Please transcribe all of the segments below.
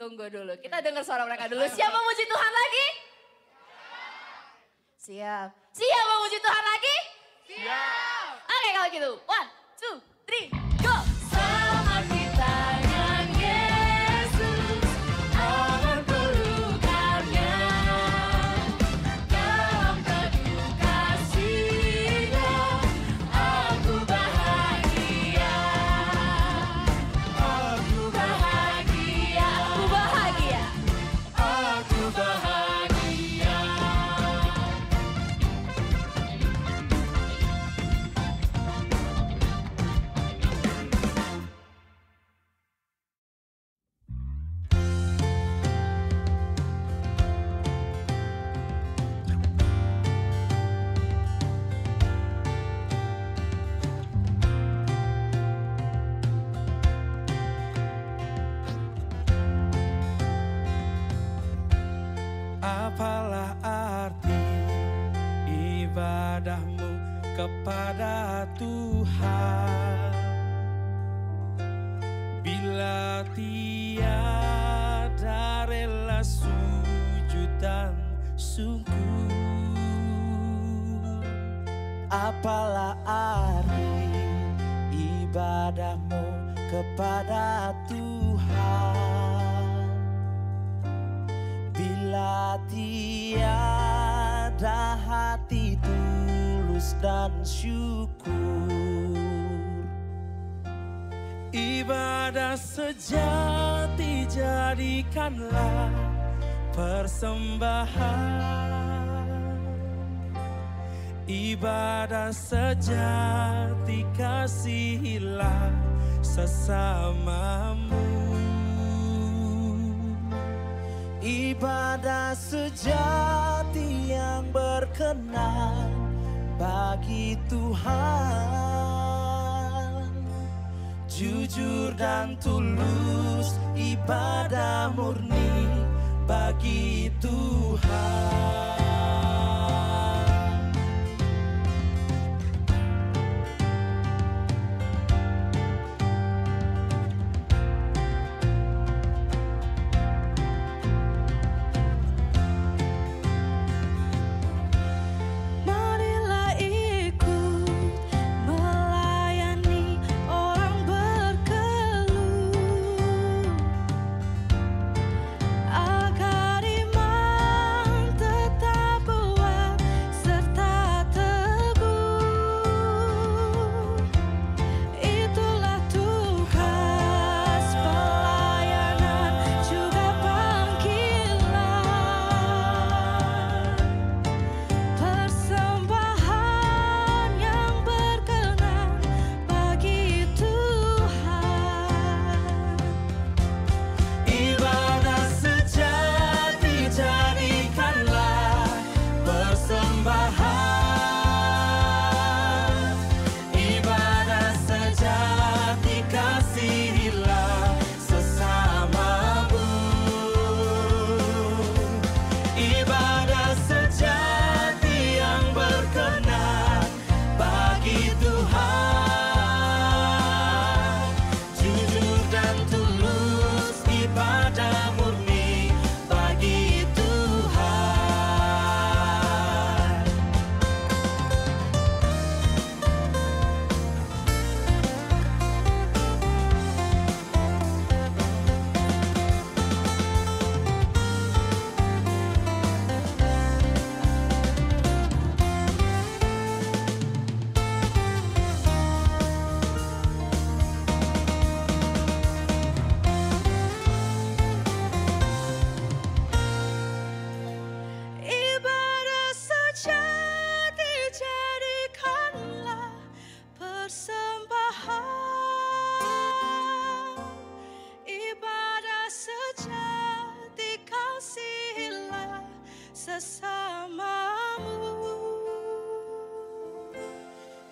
Tunggu dulu, kita dengar suara mereka dulu. Siap memuji Tuhan lagi? Siap. Siap memuji Tuhan lagi? Siap. Oke kalau gitu, 1, 2, 3, go. Sama kita dengan Yesus, aman pelukannya. Dalam teduh kasih-Nya, aku bahagia. Aku bahagia. Aku bahagia. Aku bahagia. Apalah arti ibadahmu kepada Tuhan bila tiada rela sujud dan syukur? Apalah arti ibadahmu kepada Tuhan bila tiada hati tulus dan syukur? Ibadah sejati jadikanlah persembahan. Ibadah sejati kasihilah sesamamu. Ibadah sejati yang berkenan bagi Tuhan, jujur dan tulus, ibadah murni bagi Tuhan. Marilah ikut melayani orang berkeluh, agar iman tetap kuat serta teguh. Itulah tugas pelayanan juga panggilan, persembahan yang berkenan bagi Tuhan. Ibadah sejati jadikanlah persembahan. Ibadah sejati kasihilah sesamamu. Ibadah sejati yang berkenan bagi Tuhan, jujur dan tulus, ibadah murni bagi Tuhan. Ibadah sejati jadikanlah persembahan. Ibadah sejati kasihilah sesamamu.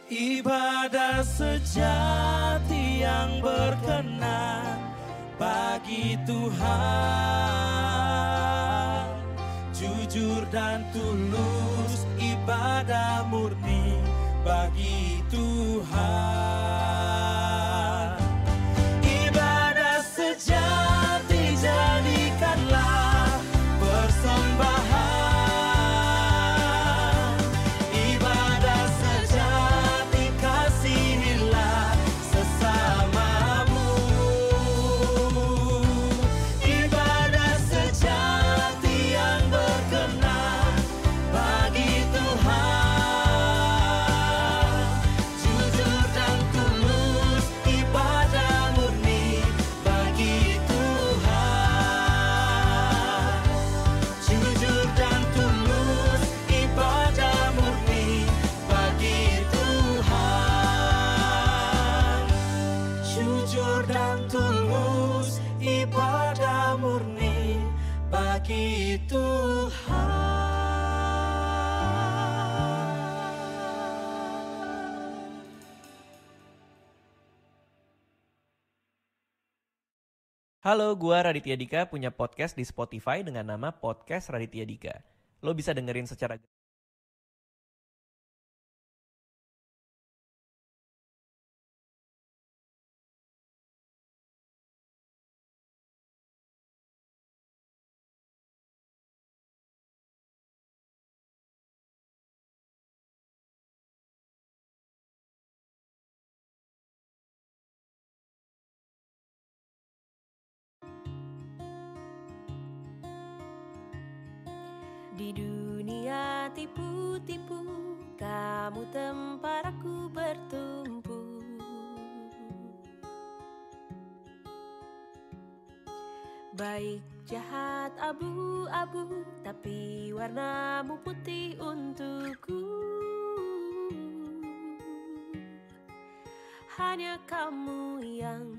Ibadah sejati yang berkenan bagi Tuhan, jujur dan tulus, ibadah murni bagi Tuhan. Ibadah sejati jadi tulus, ibadah murni bagi Tuhan. Halo, gua Raditya Dika punya podcast di Spotify dengan nama Podcast Raditya Dika. Lo bisa dengerin secara Di dunia tipu-tipu, kamu tempat aku bertumpu. Baik jahat abu-abu, tapi warnamu putih untukku. Hanya kamu yang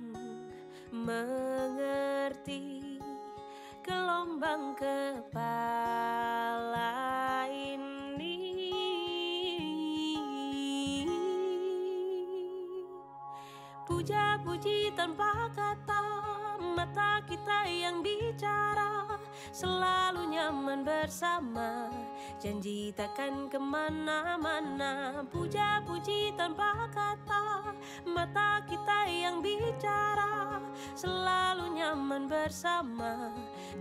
mengerti gelombang kepala ini. Puja-puji tanpa kata, mata kita yang bicara, selalu nyaman bersama, janji takkan kemana-mana. Puja-puji tanpa kata, mata kita yang bicara, selalu nyaman bersama,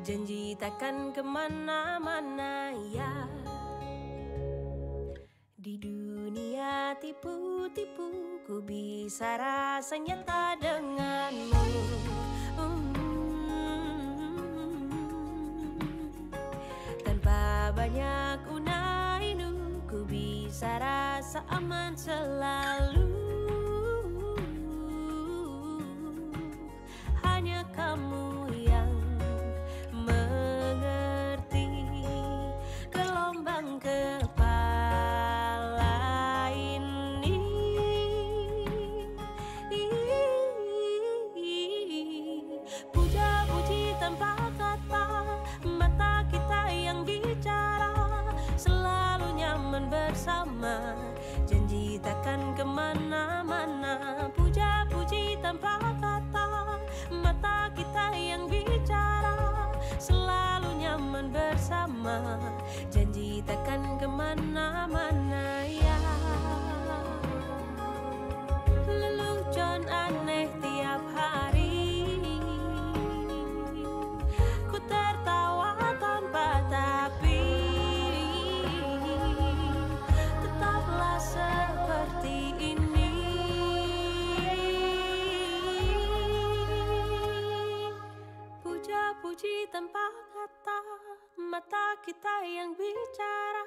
janji takkan kemana-mana ya. Di dunia tipu-tipu, ku bisa rasa nyata denganmu. Tanpa banyak unai-unu, ku bisa rasa aman selalu. Hanya kamu yang mengerti gelombang kepala ini. Puja-puji tanpa kata, mata kita yang bicara, selalu nyaman bersama, janji takkan kemana-mana. Puja-puji tanpa kata, mata kita yang bicara, selalu nyaman bersama, janji takkan kemana-mana ya. Lelucon aneh tiap hari, ku tertawa tanpa tapi, tetaplah seperti ini. Puja-puji tanpa kata, mata kita yang bicara,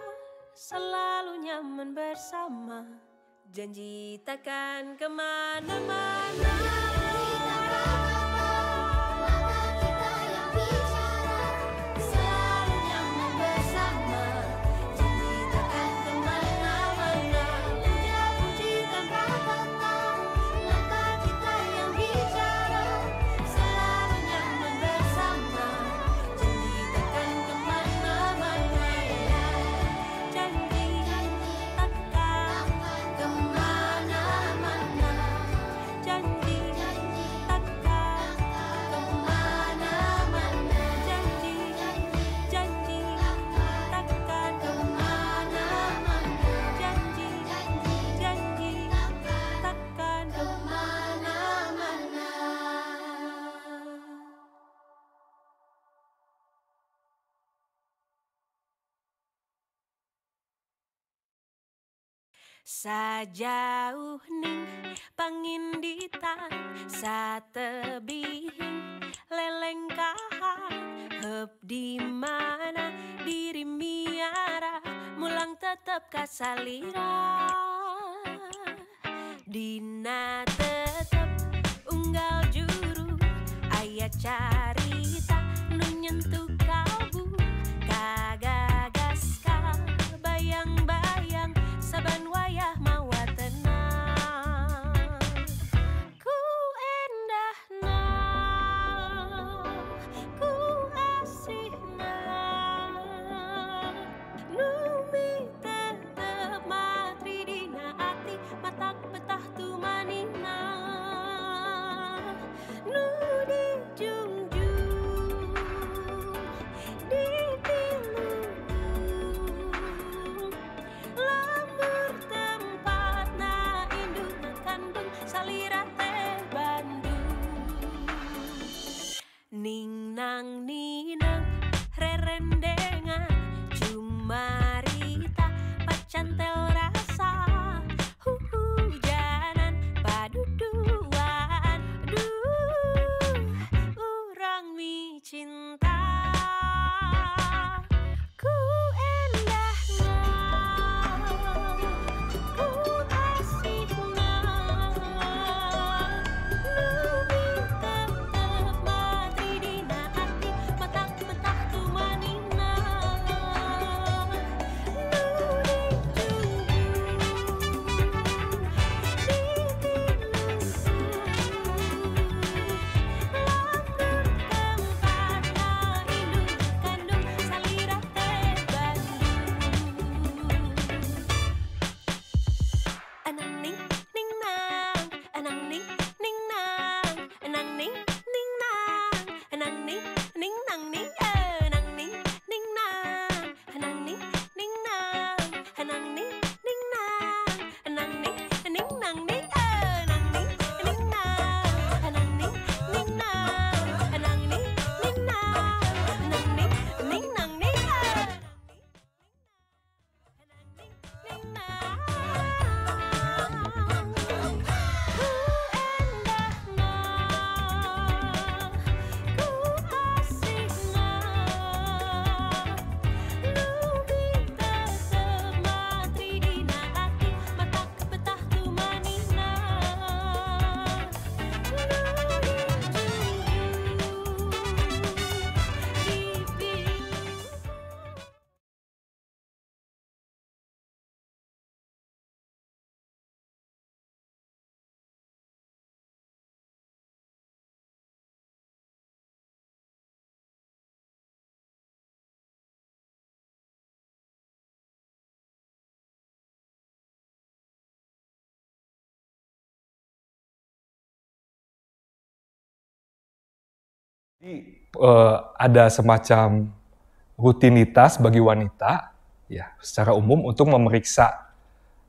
selalu nyaman bersama, janji takkan kemana-mana. Selalu nyaman bersama, janji takkan kemana-mana. Puja-puji tanpa kata, mata kita yang bicara, selalu nyaman bersama, janji takkan kemana-mana ya. Janji takkan kemana-mana, janji takkan kemana-mana, janji takkan kemana-mana, janji takkan kemana-mana. Sajauh ning panginditang satebihing leleng kahan, heup di mana diri miara, mulang tetep kasalira. Dina tetep unggal juru, aya carita nu nyentuh kalbu, kagagas ka bayang-bayang saban wayah mawa tenang. Ku endahna Nang ninang rerendengan cumarita pacantel rasa hujanan paduduan urang mi cinta ku endahna ku asihna lebih tetep mati dina hati matak betah tu manina Jadi ada semacam rutinitas bagi wanita, ya, secara umum untuk memeriksa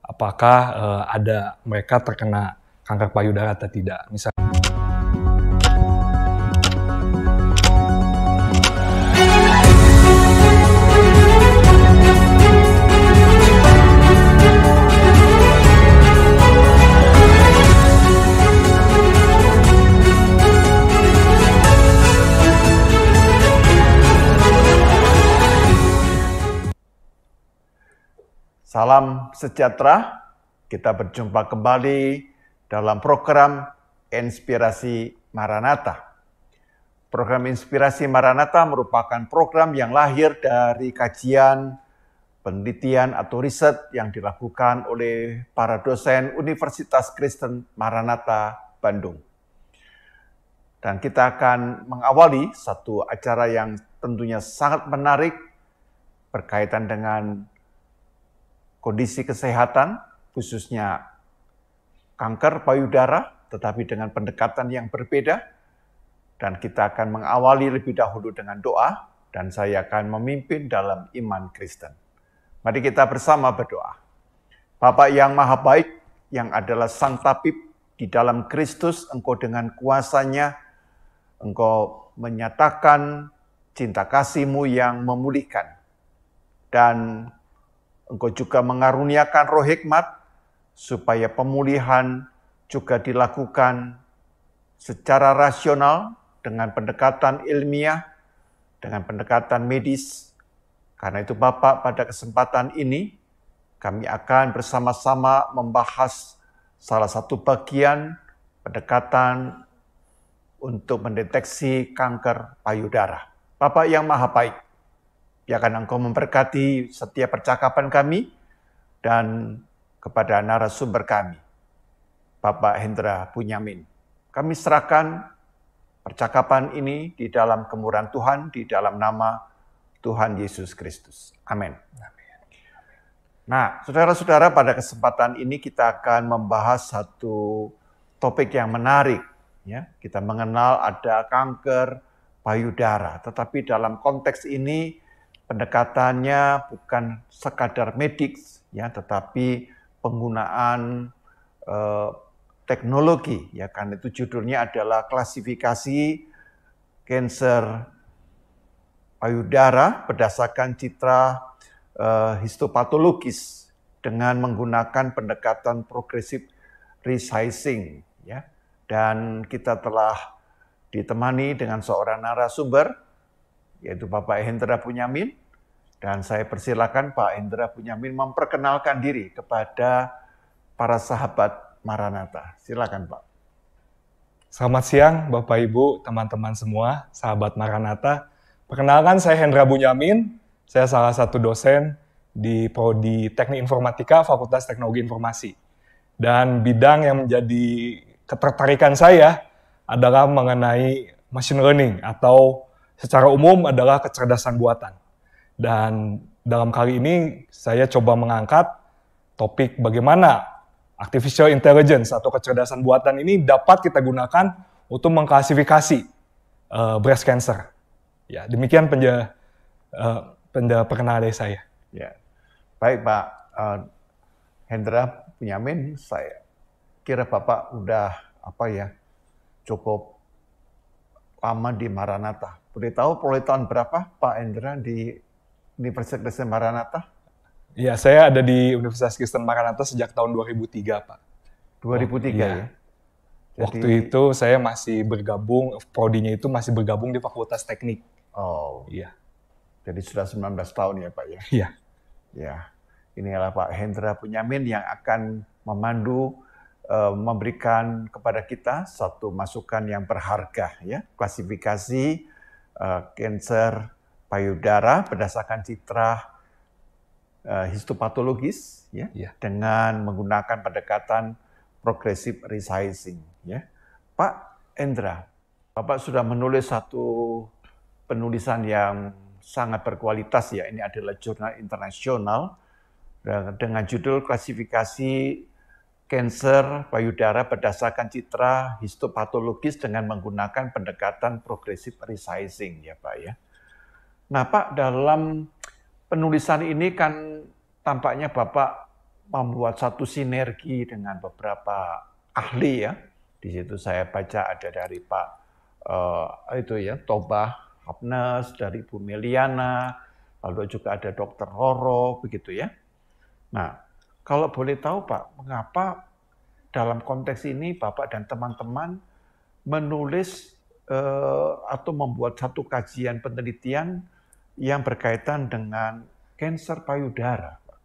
apakah ada mereka terkena kanker payudara atau tidak. Misalnya. Salam sejahtera, kita berjumpa kembali dalam program Inspirasi Maranatha. Program Inspirasi Maranatha merupakan program yang lahir dari kajian, penelitian atau riset yang dilakukan oleh para dosen Universitas Kristen Maranatha Bandung. Dan kita akan mengawali satu acara yang tentunya sangat menarik berkaitan dengan kondisi kesehatan, khususnya kanker payudara, tetapi dengan pendekatan yang berbeda. Dan kita akan mengawali lebih dahulu dengan doa, dan saya akan memimpin dalam iman Kristen. Mari kita bersama berdoa. Bapa yang maha baik, yang adalah Sang Tabib di dalam Kristus, Engkau dengan kuasanya, Engkau menyatakan cinta kasih-Mu yang memulihkan. Dan Engkau juga mengaruniakan roh hikmat, supaya pemulihan juga dilakukan secara rasional, dengan pendekatan ilmiah, dengan pendekatan medis. Karena itu Bapak, pada kesempatan ini, kami akan bersama-sama membahas salah satu bagian pendekatan untuk mendeteksi kanker payudara. Bapak yang maha baik, biarkan Engkau memberkati setiap percakapan kami dan kepada narasumber kami, Bapak Hendra Bunyamin. Kami serahkan percakapan ini di dalam kemurahan Tuhan, di dalam nama Tuhan Yesus Kristus. Amin. Nah, saudara-saudara, pada kesempatan ini kita akan membahas satu topik yang menarik. Ya, kita mengenal ada kanker payudara, tetapi dalam konteks ini pendekatannya bukan sekadar medis, ya, tetapi penggunaan teknologi, ya, kan itu judulnya adalah klasifikasi cancer payudara berdasarkan citra histopatologis dengan menggunakan pendekatan progressive resizing, ya. Dan kita telah ditemani dengan seorang narasumber, yaitu Bapak Hendra Bunyamin, dan saya persilakan Pak Hendra Bunyamin memperkenalkan diri kepada para sahabat Maranatha. Silakan Pak. Selamat siang Bapak Ibu, teman-teman semua, sahabat Maranatha. Perkenalkan saya Hendra Bunyamin, saya salah satu dosen di Prodi Teknik Informatika Fakultas Teknologi Informasi. Dan bidang yang menjadi ketertarikan saya adalah mengenai machine learning atau secara umum adalah kecerdasan buatan. Dan dalam kali ini saya coba mengangkat topik bagaimana artificial intelligence atau kecerdasan buatan ini dapat kita gunakan untuk mengklasifikasi breast cancer. Ya, demikian perkenalan dari saya. Ya, baik Pak Hendra Bunyamin, saya kira Bapak udah cukup lama di Maranatha. Boleh tahu tahun berapa Pak Hendra di Universitas Kristen Maranatha? Ya, saya ada di Universitas Kristen Maranatha sejak tahun 2003, Pak. 2003 ya? Waktu itu saya masih bergabung, prodinya itu masih bergabung di Fakultas Teknik. Oh, iya. Jadi sudah 19 tahun ya Pak ya? Iya. Ya, inilah Pak Hendra Bunyamin yang akan memandu, memberikan kepada kita satu masukan yang berharga ya, klasifikasi kanker payudara berdasarkan citra histopatologis ya, dengan menggunakan pendekatan progressive resizing ya. Pak Hendra, Bapak sudah menulis satu penulisan yang sangat berkualitas ya. Ini adalah jurnal internasional dengan judul klasifikasi kanker payudara berdasarkan citra histopatologis dengan menggunakan pendekatan progressive resizing ya Pak ya. Nah Pak, dalam penulisan ini kan tampaknya Bapak membuat satu sinergi dengan beberapa ahli ya. Di situ saya baca ada dari Pak Tobah Hapnes, dari Bu Meliana, lalu juga ada Dr. Roro, begitu ya. Nah, kalau boleh tahu Pak, mengapa dalam konteks ini Bapak dan teman-teman menulis atau membuat satu kajian penelitian yang berkaitan dengan kanker payudara, Pak?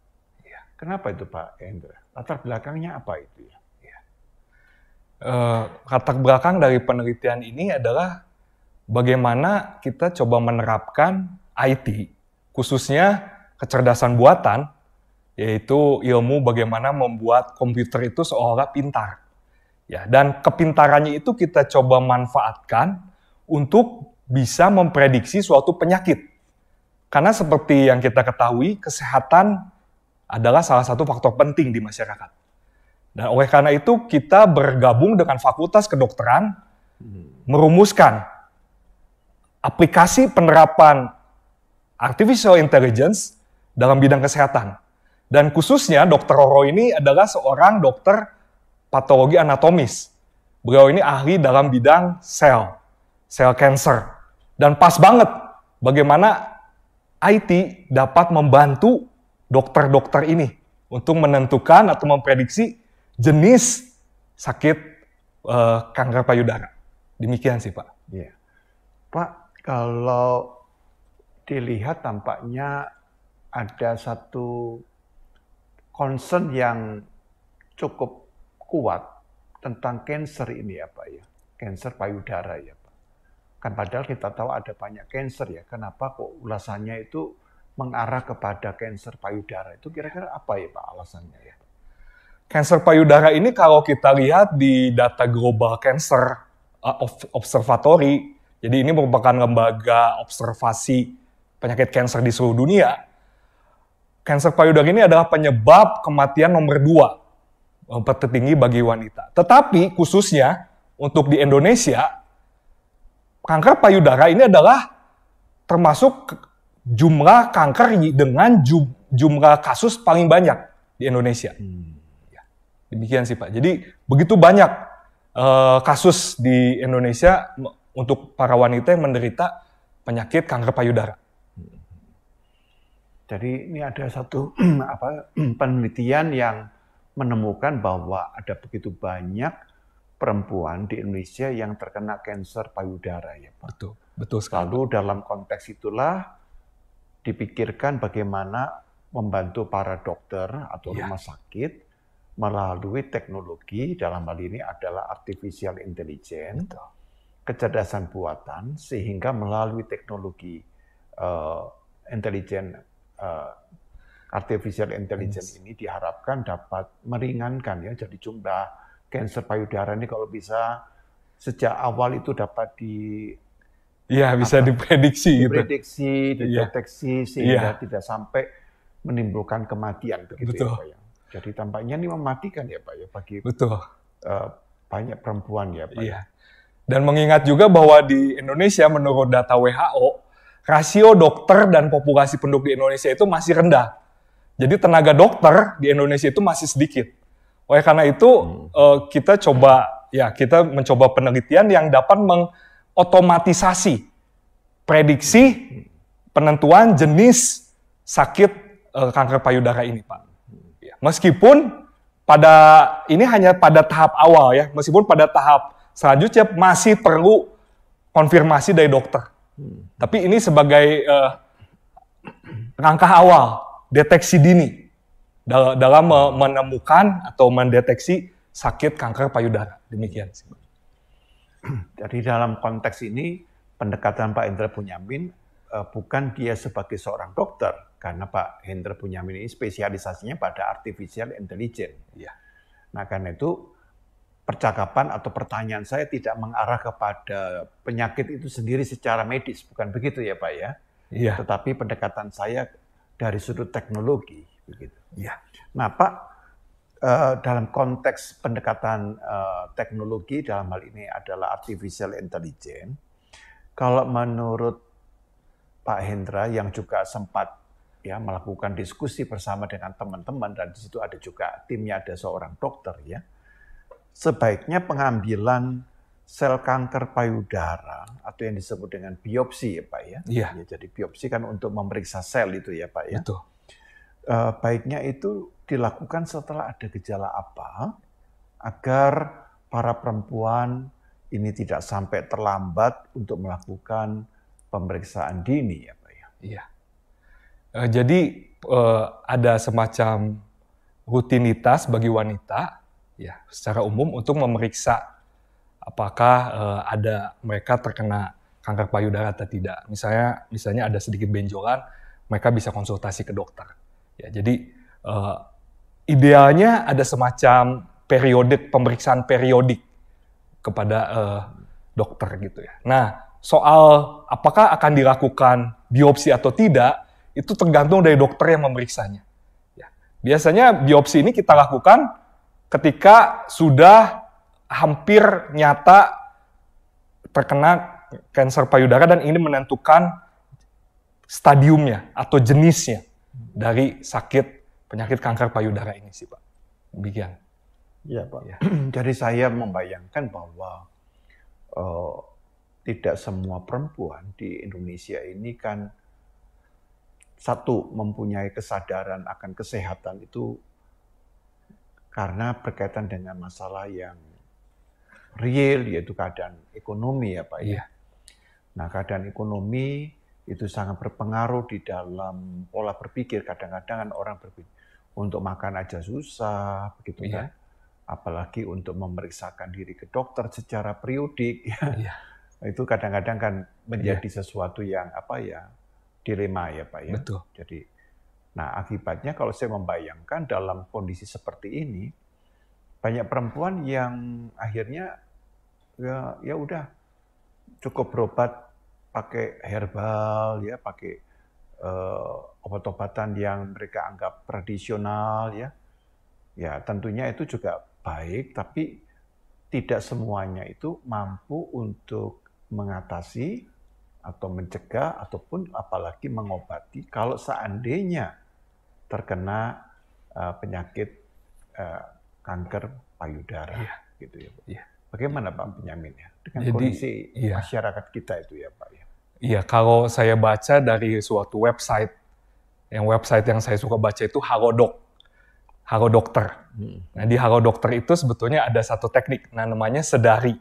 Ya. Kenapa itu Pak Hendra? Latar belakangnya apa itu ya? Ya. Latar belakang dari penelitian ini adalah bagaimana kita coba menerapkan IT, khususnya kecerdasan buatan, yaitu ilmu bagaimana membuat komputer itu seolah pintar. Ya, dan kepintarannya itu kita coba manfaatkan untuk bisa memprediksi suatu penyakit. Karena seperti yang kita ketahui, kesehatan adalah salah satu faktor penting di masyarakat. Dan oleh karena itu kita bergabung dengan Fakultas Kedokteran, merumuskan aplikasi penerapan artificial intelligence dalam bidang kesehatan. Dan khususnya Dr. Roro ini adalah seorang dokter patologi anatomis. Beliau ini ahli dalam bidang sel cancer. Dan pas banget bagaimana IT dapat membantu dokter-dokter ini untuk menentukan atau memprediksi jenis sakit kanker payudara. Demikian sih Pak. Ya. Pak, kalau dilihat tampaknya ada satu concern yang cukup kuat tentang kanker ini ya Pak ya. Kanker payudara ya Pak. Kan padahal kita tahu ada banyak kanker ya. Kenapa kok ulasannya itu mengarah kepada kanker payudara? Itu kira-kira apa ya Pak alasannya ya? Kanker payudara ini kalau kita lihat di data Global Cancer Observatory, jadi ini merupakan lembaga observasi penyakit kanker di seluruh dunia. Kanker payudara ini adalah penyebab kematian nomor 2 tertinggi bagi wanita. Tetapi khususnya untuk di Indonesia, kanker payudara ini adalah termasuk jumlah kanker dengan jumlah kasus paling banyak di Indonesia. Ya, demikian sih Pak. Jadi begitu banyak kasus di Indonesia untuk para wanita yang menderita penyakit kanker payudara. Jadi ini ada satu penelitian yang menemukan bahwa ada begitu banyak perempuan di Indonesia yang terkena kanker payudara ya Pak. Betul sekali. Lalu dalam konteks itulah dipikirkan bagaimana membantu para dokter atau rumah sakit melalui teknologi, dalam hal ini adalah artificial intelligence, kecerdasan buatan, sehingga melalui teknologi artificial intelligence ini diharapkan dapat meringankan ya, jadi jumlah kanker payudara ini kalau bisa sejak awal itu dapat bisa diprediksi, dideteksi sehingga tidak sampai menimbulkan kematian begitu ya Pak ya. Jadi tampaknya ini mematikan ya Pak ya bagi banyak perempuan ya Pak. Iya. Dan mengingat juga bahwa di Indonesia menurut data WHO rasio dokter dan populasi penduduk di Indonesia itu masih rendah. Jadi tenaga dokter di Indonesia itu masih sedikit. Oleh karena itu kita mencoba penelitian yang dapat mengotomatisasi prediksi penentuan jenis sakit kanker payudara ini, Pak. Meskipun ini hanya pada tahap awal ya, meskipun pada tahap selanjutnya masih perlu konfirmasi dari dokter. Tapi ini sebagai langkah awal, deteksi dini dalam menemukan atau mendeteksi sakit kanker payudara. Demikian. Jadi dalam konteks ini pendekatan Pak Hendra Bunyamin bukan dia sebagai seorang dokter, karena Pak Hendra Bunyamin ini spesialisasinya pada artificial intelligence. Nah karena itu percakapan atau pertanyaan saya tidak mengarah kepada penyakit itu sendiri secara medis, bukan begitu ya Pak ya? Tetapi pendekatan saya dari sudut teknologi, begitu. Nah Pak, dalam konteks pendekatan teknologi dalam hal ini adalah artificial intelligence. Kalau menurut Pak Hendra yang juga sempat melakukan diskusi bersama dengan teman-teman dan di situ ada juga timnya ada seorang dokter ya. Sebaiknya pengambilan sel kanker payudara atau yang disebut dengan biopsi ya Pak ya. Jadi biopsi kan untuk memeriksa sel itu ya Pak ya. Betul. Baiknya itu dilakukan setelah ada gejala apa agar para perempuan ini tidak sampai terlambat untuk melakukan pemeriksaan dini ya Pak ya. Jadi ada semacam rutinitas bagi wanita secara umum untuk memeriksa apakah mereka terkena kanker payudara atau tidak. Misalnya ada sedikit benjolan, mereka bisa konsultasi ke dokter. Jadi idealnya ada semacam pemeriksaan periodik kepada dokter gitu ya. Nah, soal apakah akan dilakukan biopsi atau tidak, itu tergantung dari dokter yang memeriksanya. Biasanya biopsi ini kita lakukan ketika sudah hampir nyata terkena kanker payudara dan ini menentukan stadiumnya atau jenisnya dari penyakit kanker payudara ini sih Pak. Demikian. Ya Pak. Jadi saya membayangkan bahwa tidak semua perempuan di Indonesia ini kan mempunyai kesadaran akan kesehatan itu karena berkaitan dengan masalah yang real, yaitu keadaan ekonomi ya Pak ya. Nah keadaan ekonomi itu sangat berpengaruh di dalam pola berpikir. Kadang-kadang orang berpikir untuk makan aja susah, begitu kan? Apalagi untuk memeriksakan diri ke dokter secara periodik. Itu kadang-kadang kan menjadi sesuatu yang dilema ya Pak ya. Betul. Jadi, nah akibatnya kalau saya membayangkan dalam kondisi seperti ini, banyak perempuan yang akhirnya ya udah cukup berobat pakai herbal ya, pakai obat-obatan yang mereka anggap tradisional ya. Ya tentunya itu juga baik, tapi tidak semuanya itu mampu untuk mengatasi atau mencegah ataupun apalagi mengobati kalau seandainya terkena penyakit kanker payudara gitu ya. Bagaimana Pak Bunyamin ya dengan kondisi masyarakat kita itu ya Pak ya? Iya, kalau saya baca dari suatu website Yang website yang saya suka baca itu Halodoc, Halo Dokter. Nah, di Halo Dokter itu sebetulnya ada satu teknik, namanya sedari,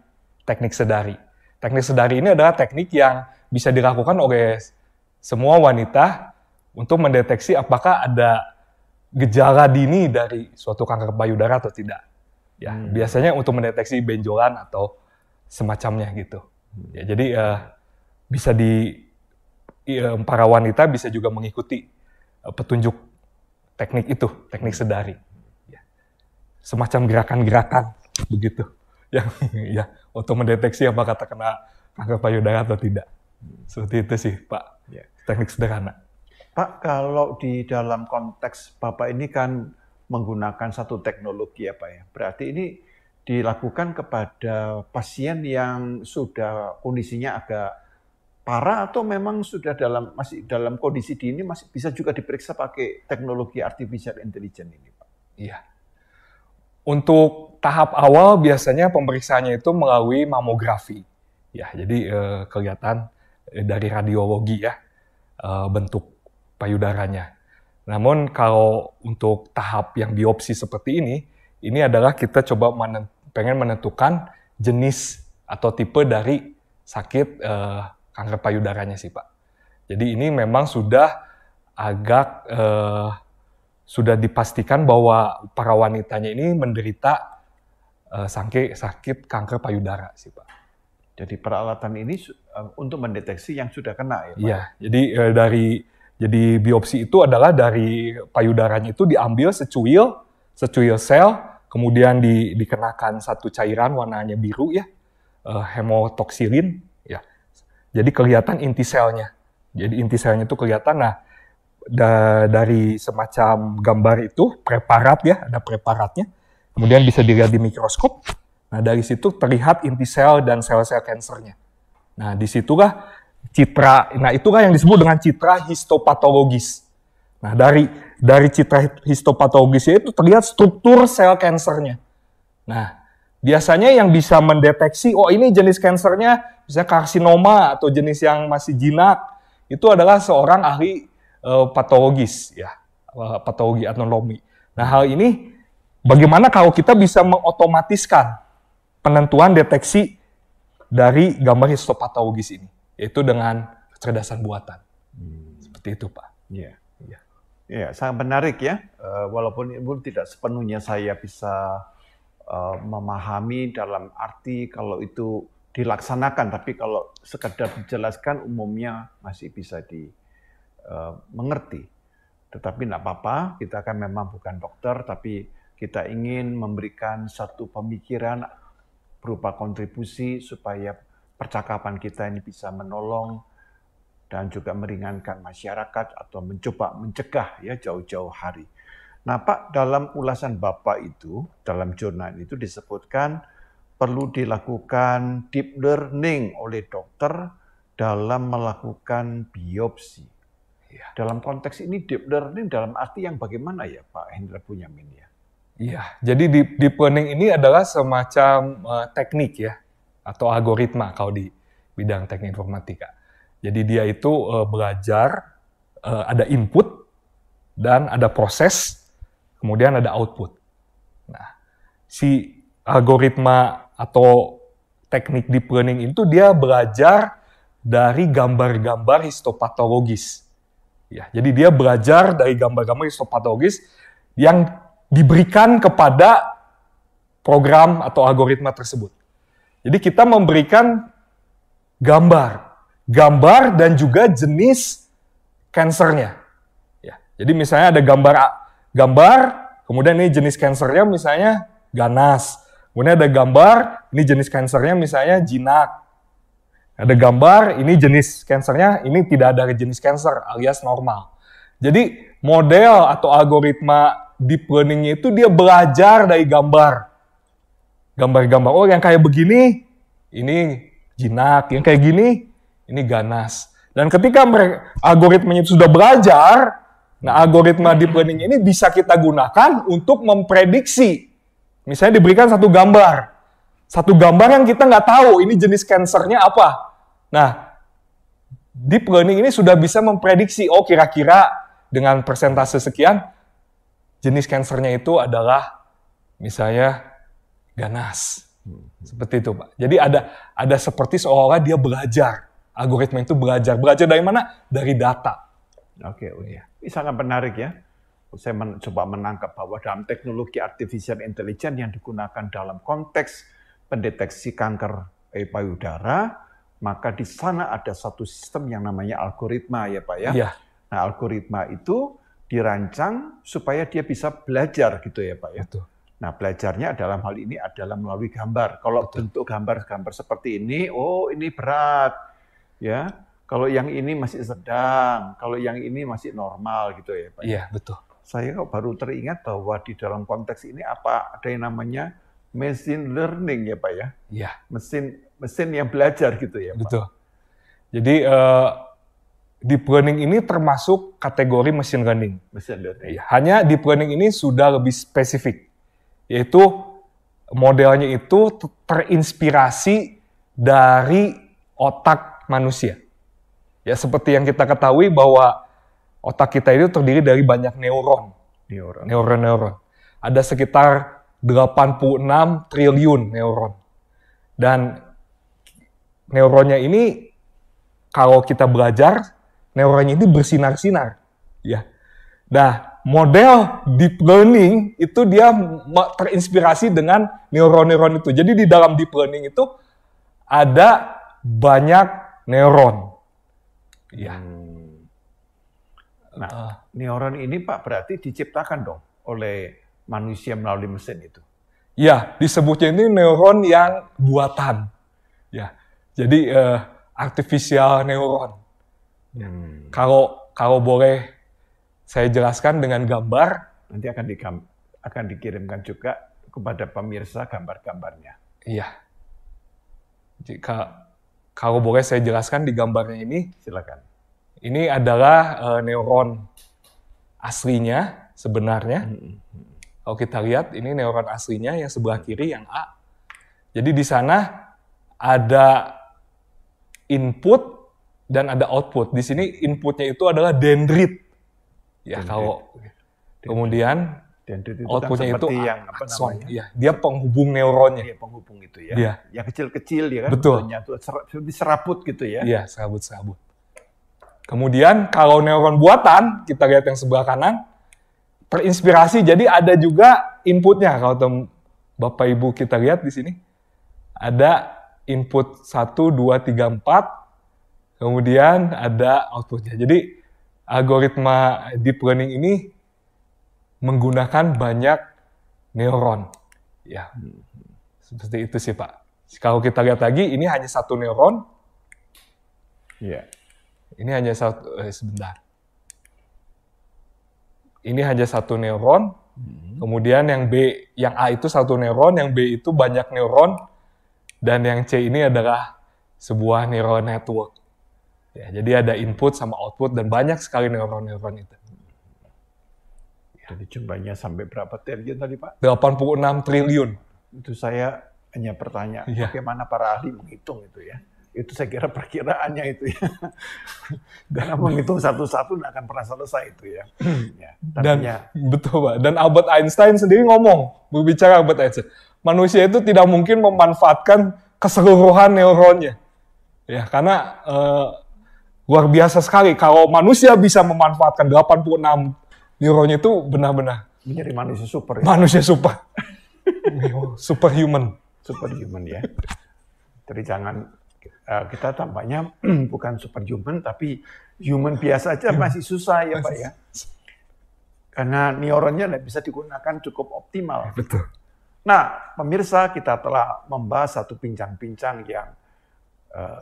teknik sedari. Teknik sedari ini adalah teknik yang bisa dilakukan oleh semua wanita untuk mendeteksi apakah ada gejala dini dari suatu kanker payudara atau tidak. Ya, biasanya untuk mendeteksi benjolan atau semacamnya gitu. Ya, jadi bisa para wanita bisa juga mengikuti petunjuk teknik itu, teknik sedari. Ya. Semacam gerakan-gerakan begitu. Yang ya untuk mendeteksi apakah terkena kanker payudara atau tidak. Seperti itu sih, Pak. Ya. Teknik sederhana. Pak, kalau di dalam konteks Bapak ini kan menggunakan satu teknologi apa ya? Berarti ini dilakukan kepada pasien yang sudah kondisinya agak parah atau memang sudah masih dalam kondisi dini masih bisa juga diperiksa pakai teknologi artificial intelligence ini, Pak? Iya. Untuk tahap awal biasanya pemeriksaannya itu melalui mamografi. Ya, jadi kelihatan dari radiologi ya bentuk payudaranya. Namun kalau untuk tahap yang biopsi seperti ini adalah kita coba pengen menentukan jenis atau tipe dari sakit kanker payudaranya sih, Pak. Jadi ini memang sudah agak sudah dipastikan bahwa para wanitanya ini menderita sakit kanker payudara sih, Pak. Jadi peralatan ini untuk mendeteksi yang sudah kena ya, Pak? Iya, jadi biopsi itu adalah dari payudaranya itu diambil secuil sel, kemudian dikenakan satu cairan warnanya biru ya, hemotoksilin. Jadi kelihatan inti selnya. Jadi inti selnya itu kelihatan. Nah, dari semacam gambar itu preparat ya, ada preparatnya. Kemudian bisa dilihat di mikroskop. Nah, dari situ terlihat inti sel dan sel-sel kansernya. Nah, disitulah citra. Nah, itulah yang disebut dengan citra histopatologis. Nah, dari citra histopatologisnya itu terlihat struktur sel kansernya. Nah, biasanya yang bisa mendeteksi, oh ini jenis kansernya misalnya karsinoma atau jenis yang masih jinak, itu adalah seorang ahli patologis, ya, patologi anatomi. Nah, hal ini bagaimana kalau kita bisa mengotomatiskan penentuan deteksi dari gambar histopatologis ini, yaitu dengan kecerdasan buatan. Seperti itu, Pak. Iya. Ya, sangat menarik ya. Walaupun tidak sepenuhnya saya bisa memahami dalam arti kalau itu dilaksanakan, tapi kalau sekedar dijelaskan umumnya masih bisa mengerti. Tetapi tidak apa-apa, kita kan memang bukan dokter, tapi kita ingin memberikan satu pemikiran berupa kontribusi supaya percakapan kita ini bisa menolong dan juga meringankan masyarakat atau mencoba mencegah ya jauh-jauh hari. Nah, Pak, dalam ulasan Bapak itu, dalam jurnal itu disebutkan perlu dilakukan deep learning oleh dokter dalam melakukan biopsi. Ya. Dalam konteks ini deep learning dalam arti yang bagaimana ya Pak Hendra Bunyamin ya? Iya, jadi deep learning ini adalah semacam teknik ya, atau algoritma kalau di bidang teknik informatika. Jadi dia itu belajar, ada input dan ada proses, kemudian ada output. Nah, si algoritma atau teknik deep learning itu dia belajar dari gambar-gambar histopatologis. Ya, jadi dia belajar dari gambar-gambar histopatologis yang diberikan kepada program atau algoritma tersebut. Jadi kita memberikan gambar dan juga jenis kansernya. Ya, jadi misalnya ada gambar, kemudian ini jenis kansernya misalnya ganas. Kemudian ada gambar, ini jenis kansernya misalnya jinak. Ada gambar, ini jenis kansernya, ini tidak ada jenis kanser alias normal. Jadi model atau algoritma deep learning itu dia belajar dari gambar-gambar. Oh, yang kayak begini, ini jinak. Yang kayak gini, ini ganas. Dan ketika algoritmanya itu sudah belajar, nah algoritma deep learning ini bisa kita gunakan untuk memprediksi. Misalnya diberikan satu gambar yang kita nggak tahu ini jenis kansernya apa. Nah, deep learning ini sudah bisa memprediksi, oh kira-kira dengan persentase sekian, jenis kansernya itu adalah misalnya ganas. Seperti itu, Pak. Jadi ada seperti seolah-olah dia belajar. Algoritma itu belajar. Belajar dari mana? Dari data. Oke. Ini sangat menarik ya. Saya coba menangkap bahwa dalam teknologi artificial intelligence yang digunakan dalam konteks pendeteksi kanker payudara, maka di sana ada satu sistem yang namanya algoritma ya Pak ya. Iya. Nah, algoritma itu dirancang supaya dia bisa belajar gitu ya Pak ya. Betul. Nah, belajarnya dalam hal ini adalah melalui gambar. Kalau bentuk gambar-gambar seperti ini, oh ini berat ya. Kalau yang ini masih sedang, kalau yang ini masih normal gitu ya Pak. Iya, betul. Saya kok baru teringat bahwa di dalam konteks ini ada yang namanya machine learning ya Pak ya. Iya. Mesin yang belajar gitu ya Pak. Betul. Jadi deep learning ini termasuk kategori machine learning. Machine learning. Hanya deep learning ini sudah lebih spesifik, yaitu modelnya itu terinspirasi dari otak manusia. Ya seperti yang kita ketahui bahwa otak kita itu terdiri dari banyak neuron. Ada sekitar 86 triliun neuron. Dan neuronnya ini kalau kita belajar, neuronnya ini bersinar-sinar. Ya. Nah, model deep learning itu dia terinspirasi dengan neuron-neuron itu. Jadi di dalam deep learning itu ada banyak neuron. Ya. Nah, neuron ini Pak berarti diciptakan dong oleh manusia melalui mesin itu. Ya, disebutnya ini neuron yang buatan. Ya. Jadi artificial neuron. Kalau boleh saya jelaskan dengan gambar, nanti akan dikirimkan juga kepada pemirsa gambar-gambarnya. Iya. Kalau boleh saya jelaskan di gambarnya ini, silakan. Ini adalah neuron aslinya sebenarnya. Kalau kita lihat, ini neuron aslinya yang sebelah kiri, yang A. Jadi di sana ada input dan ada output. Di sini inputnya itu adalah dendrit. Ya, kalau kemudian dendrit itu outputnya kan itu yang akson. Ya, dia penghubung neuronnya. Iya, penghubung itu ya. Iya. Yang kecil-kecil ya kan. Betul. Seperti serabut gitu ya. Iya, serabut-serabut. Kemudian kalau neuron buatan, kita lihat yang sebelah kanan, terinspirasi, jadi ada juga inputnya. Kalau Bapak Ibu kita lihat di sini, ada input 1, 2, 3, 4, kemudian ada outputnya. Jadi algoritma deep learning ini menggunakan banyak neuron. Ya, seperti itu sih Pak. Kalau kita lihat lagi, ini hanya satu neuron. Iya. Ini hanya satu, sebentar. Ini hanya satu neuron, kemudian yang B, yang A itu satu neuron, yang B itu banyak neuron, dan yang C ini adalah sebuah neural network. Ya, jadi ada input sama output, dan banyak sekali neuron-neuron itu. Jadi jumlahnya sampai berapa triliun tadi Pak? 86 triliun. Itu saya hanya bertanya, Iya. bagaimana para ahli menghitung itu ya? Itu saya kira perkiraannya itu ya. Karena menghitung satu-satu nggak akan pernah selesai itu ya. Dan betul Pak. Dan Albert Einstein sendiri ngomong, berbicara Albert Einstein, manusia itu tidak mungkin memanfaatkan keseluruhan neuronnya. Ya, karena luar biasa sekali kalau manusia bisa memanfaatkan 86 neuronnya itu benar-benar menjadi manusia super. Ya? Manusia super. Superhuman. Superhuman ya. Jadi jangan kita tampaknya bukan superhuman, tapi human biasa aja masih susah ya Pak ya. Karena neuronnya tidak bisa digunakan cukup optimal. Betul. Nah, pemirsa, kita telah membahas satu bincang-bincang yang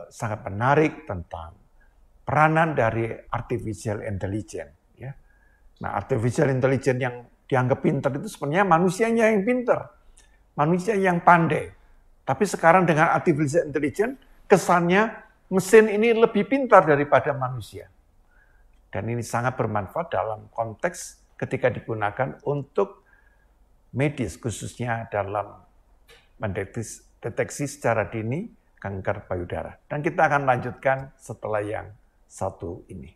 sangat menarik tentang peranan dari artificial intelligence. Ya. Nah, artificial intelligence yang dianggap pintar itu sebenarnya manusianya yang pintar. Manusia yang pandai. Tapi sekarang dengan artificial intelligence, kesannya mesin ini lebih pintar daripada manusia. Dan ini sangat bermanfaat dalam konteks ketika digunakan untuk medis, khususnya dalam mendeteksi secara dini kanker payudara. Dan kita akan lanjutkan setelah yang satu ini.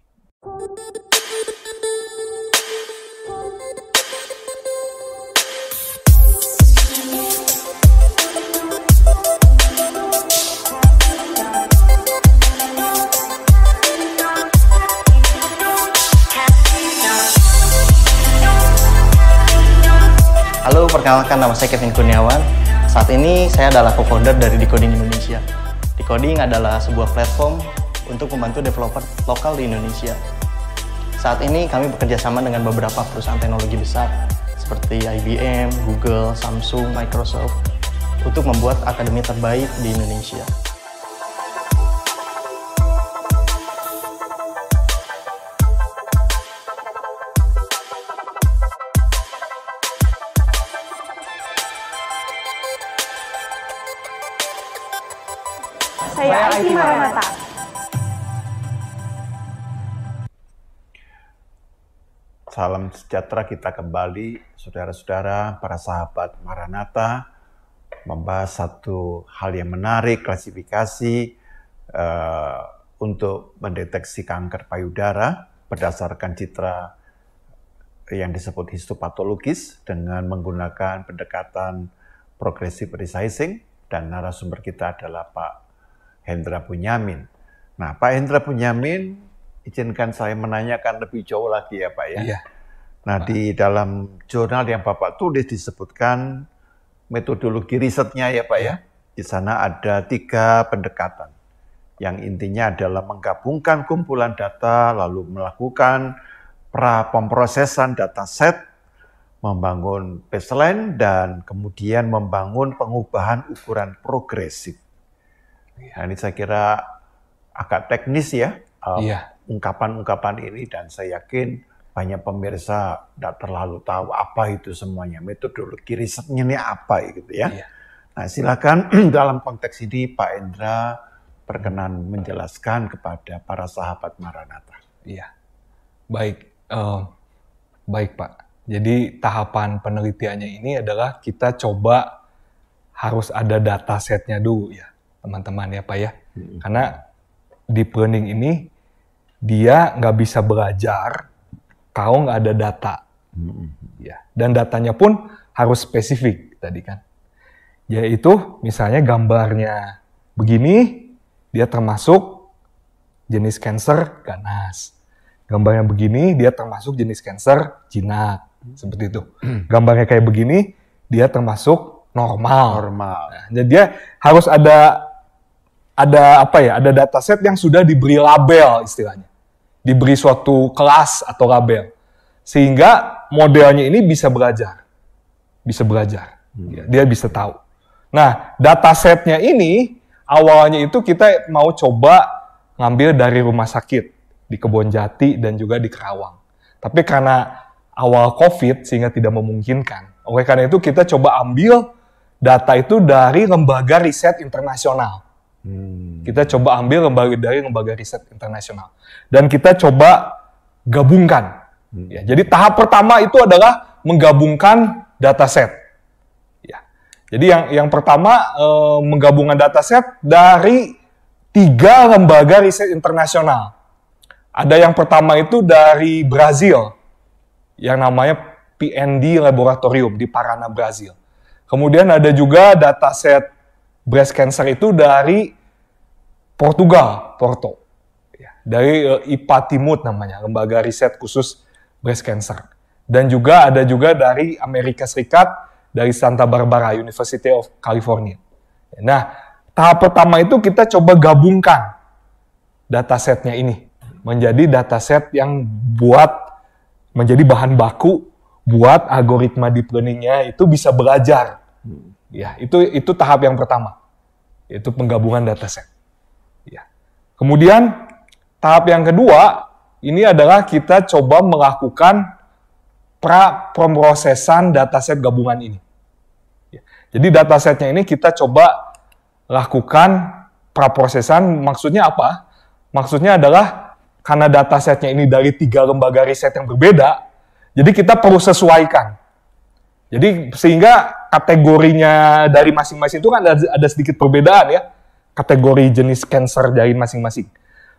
Perkenalkan, nama saya Kevin Kurniawan. Saat ini saya adalah co-founder dari Decoding Indonesia. Decoding adalah sebuah platform untuk membantu developer lokal di Indonesia. Saat ini kami bekerja sama dengan beberapa perusahaan teknologi besar seperti IBM, Google, Samsung, Microsoft untuk membuat akademi terbaik di Indonesia. Saya IT Maranatha. Salam sejahtera, kita kembali, saudara-saudara, para sahabat Maranatha, membahas satu hal yang menarik, klasifikasi untuk mendeteksi kanker payudara berdasarkan citra yang disebut histopatologis dengan menggunakan pendekatan progressive resizing, dan narasumber kita adalah Pak Hendra Bunyamin. Nah, Pak Hendra Bunyamin, izinkan saya menanyakan lebih jauh lagi ya Pak ya. Iya. Nah, di dalam jurnal yang Bapak tulis disebutkan metodologi risetnya ya Pak ya. Di sana ada 3 pendekatan. Yang intinya adalah menggabungkan kumpulan data, lalu melakukan pemrosesan dataset, membangun baseline, dan kemudian membangun pengubahan ukuran progresif. Nah, ini saya kira agak teknis ya, ungkapan-ungkapan ini, dan saya yakin banyak pemirsa tidak terlalu tahu apa itu semuanya, metodologi risetnya ini apa gitu ya. Nah, silakan dalam konteks ini Pak Hendra berkenan menjelaskan kepada para sahabat Maranatha. Iya, baik, baik Pak. Jadi tahapan penelitiannya ini adalah kita coba harus ada datasetnya dulu ya, teman-teman ya Pak ya. Karena deep learning ini dia nggak bisa belajar kalau nggak ada data. Ya. Dan datanya pun harus spesifik tadi kan. Yaitu misalnya gambarnya begini, dia termasuk jenis kanker ganas. Gambarnya begini, dia termasuk jenis kanker jinak. Seperti itu. Gambarnya kayak begini, dia termasuk normal. Nah, jadi dia harus ada apa ya? Ada dataset yang sudah diberi label istilahnya, diberi suatu kelas atau label, sehingga modelnya ini bisa belajar, dia bisa tahu. Nah, datasetnya ini awalnya itu kita mau coba ngambil dari rumah sakit di Kebonjati dan juga di Kerawang, tapi karena awal COVID sehingga tidak memungkinkan. Oleh karena itu kita coba ambil data itu dari lembaga riset internasional. Kita coba ambil dari lembaga riset internasional. Dan kita coba gabungkan. Ya, jadi tahap pertama itu adalah menggabungkan dataset. Ya. Jadi yang pertama menggabungkan dataset dari 3 lembaga riset internasional. Ada yang pertama itu dari Brazil, yang namanya PND Laboratorium di Paraná, Brazil. Kemudian ada juga dataset breast cancer itu dari Portugal, Porto. Dari IPA Timut namanya, lembaga riset khusus breast cancer. Dan juga ada juga dari Amerika Serikat, dari Santa Barbara, University of California. Nah, tahap pertama itu kita coba gabungkan datasetnya ini menjadi dataset yang menjadi bahan baku buat algoritma deep learning-nya itu bisa belajar. Ya, itu tahap yang pertama, yaitu penggabungan dataset. Ya. Kemudian tahap yang kedua ini adalah kita coba melakukan pemrosesan dataset gabungan ini. Ya. Jadi datasetnya ini kita coba lakukan praprosesan. Maksudnya apa? Maksudnya adalah karena datasetnya ini dari 3 lembaga riset yang berbeda, jadi kita perlu sesuaikan. Jadi sehingga kategorinya dari masing-masing itu kan ada sedikit perbedaan ya, kategori jenis kanker dari masing-masing.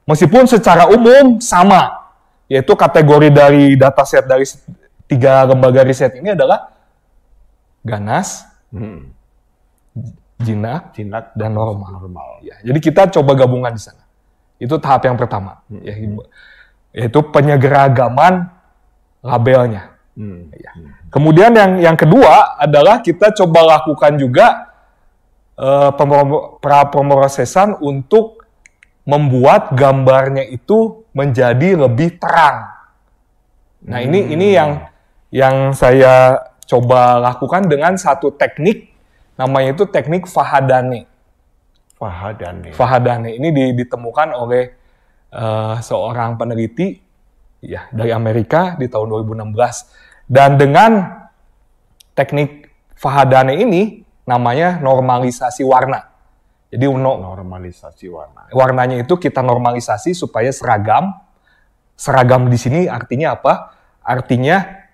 Meskipun secara umum sama, yaitu kategori dari dataset dari 3 lembaga riset ini adalah ganas, jinak, dan normal. Ya, jadi kita coba gabungan di sana. Itu tahap yang pertama, yaitu penyegeragaman labelnya. Ya. Kemudian yang kedua adalah kita coba lakukan juga pra-pemrosesan untuk membuat gambarnya itu menjadi lebih terang. Nah, ini yang saya coba lakukan dengan satu teknik, namanya itu teknik Fahadane. Fahadane ini ditemukan oleh seorang peneliti ya dari Amerika di tahun 2016. Dan dengan teknik Fahadane ini namanya normalisasi warna. Jadi Normalisasi warna. warnanya itu kita normalisasi supaya seragam. Seragam di sini artinya apa? Artinya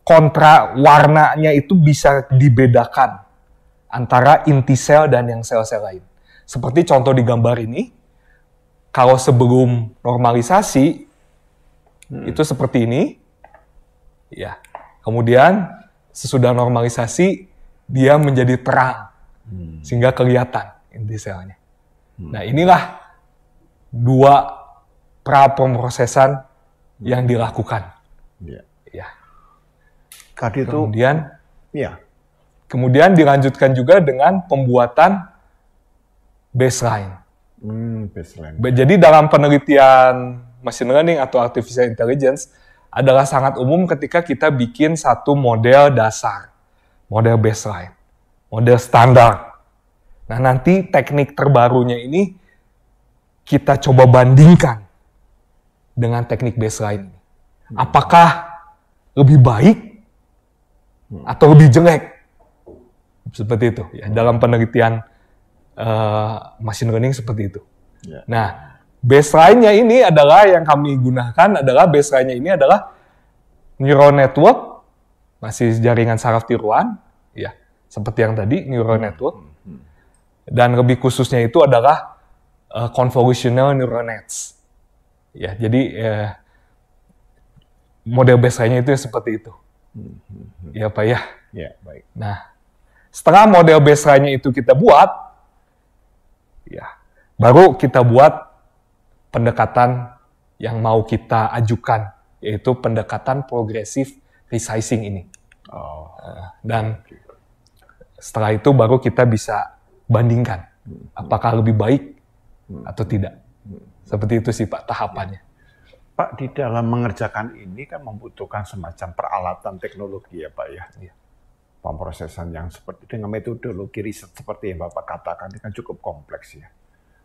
kontra warnanya itu bisa dibedakan antara inti sel dan yang sel-sel lain. Seperti contoh di gambar ini, kalau sebelum normalisasi itu seperti ini, ya. Kemudian sesudah normalisasi dia menjadi terang sehingga kelihatan inti selnya. Nah, inilah dua pra-pemrosesan yang dilakukan. Ya. Ya. Tadi itu Kemudian dilanjutkan juga dengan pembuatan baseline. Baseline. Jadi dalam penelitian machine learning atau artificial intelligence adalah sangat umum ketika kita bikin satu model dasar, model baseline, model standar. Nah, nanti teknik terbarunya ini kita coba bandingkan dengan teknik baseline ini. Apakah lebih baik atau lebih jelek? Seperti itu. Ya, dalam penelitian machine learning seperti itu. Ya. Nah, baseline-nya ini adalah yang kami gunakan adalah baseline-nya ini adalah neural network, masih jaringan saraf tiruan, ya, seperti yang tadi neural network. Dan lebih khususnya itu adalah convolutional neural nets. Ya, jadi model baseline-nya itu seperti itu. Ya, Pak ya. Ya, baik. Nah, setelah model baseline-nya itu kita buat, ya, baru kita buat pendekatan yang mau kita ajukan, yaitu pendekatan progressive resizing ini. Dan setelah itu baru kita bisa bandingkan apakah lebih baik atau tidak. Seperti itu sih Pak tahapannya. Pak, di dalam mengerjakan ini kan membutuhkan semacam peralatan teknologi ya Pak ya. Pemrosesan yang seperti dengan metodologi riset seperti yang Bapak katakan ini kan cukup kompleks ya.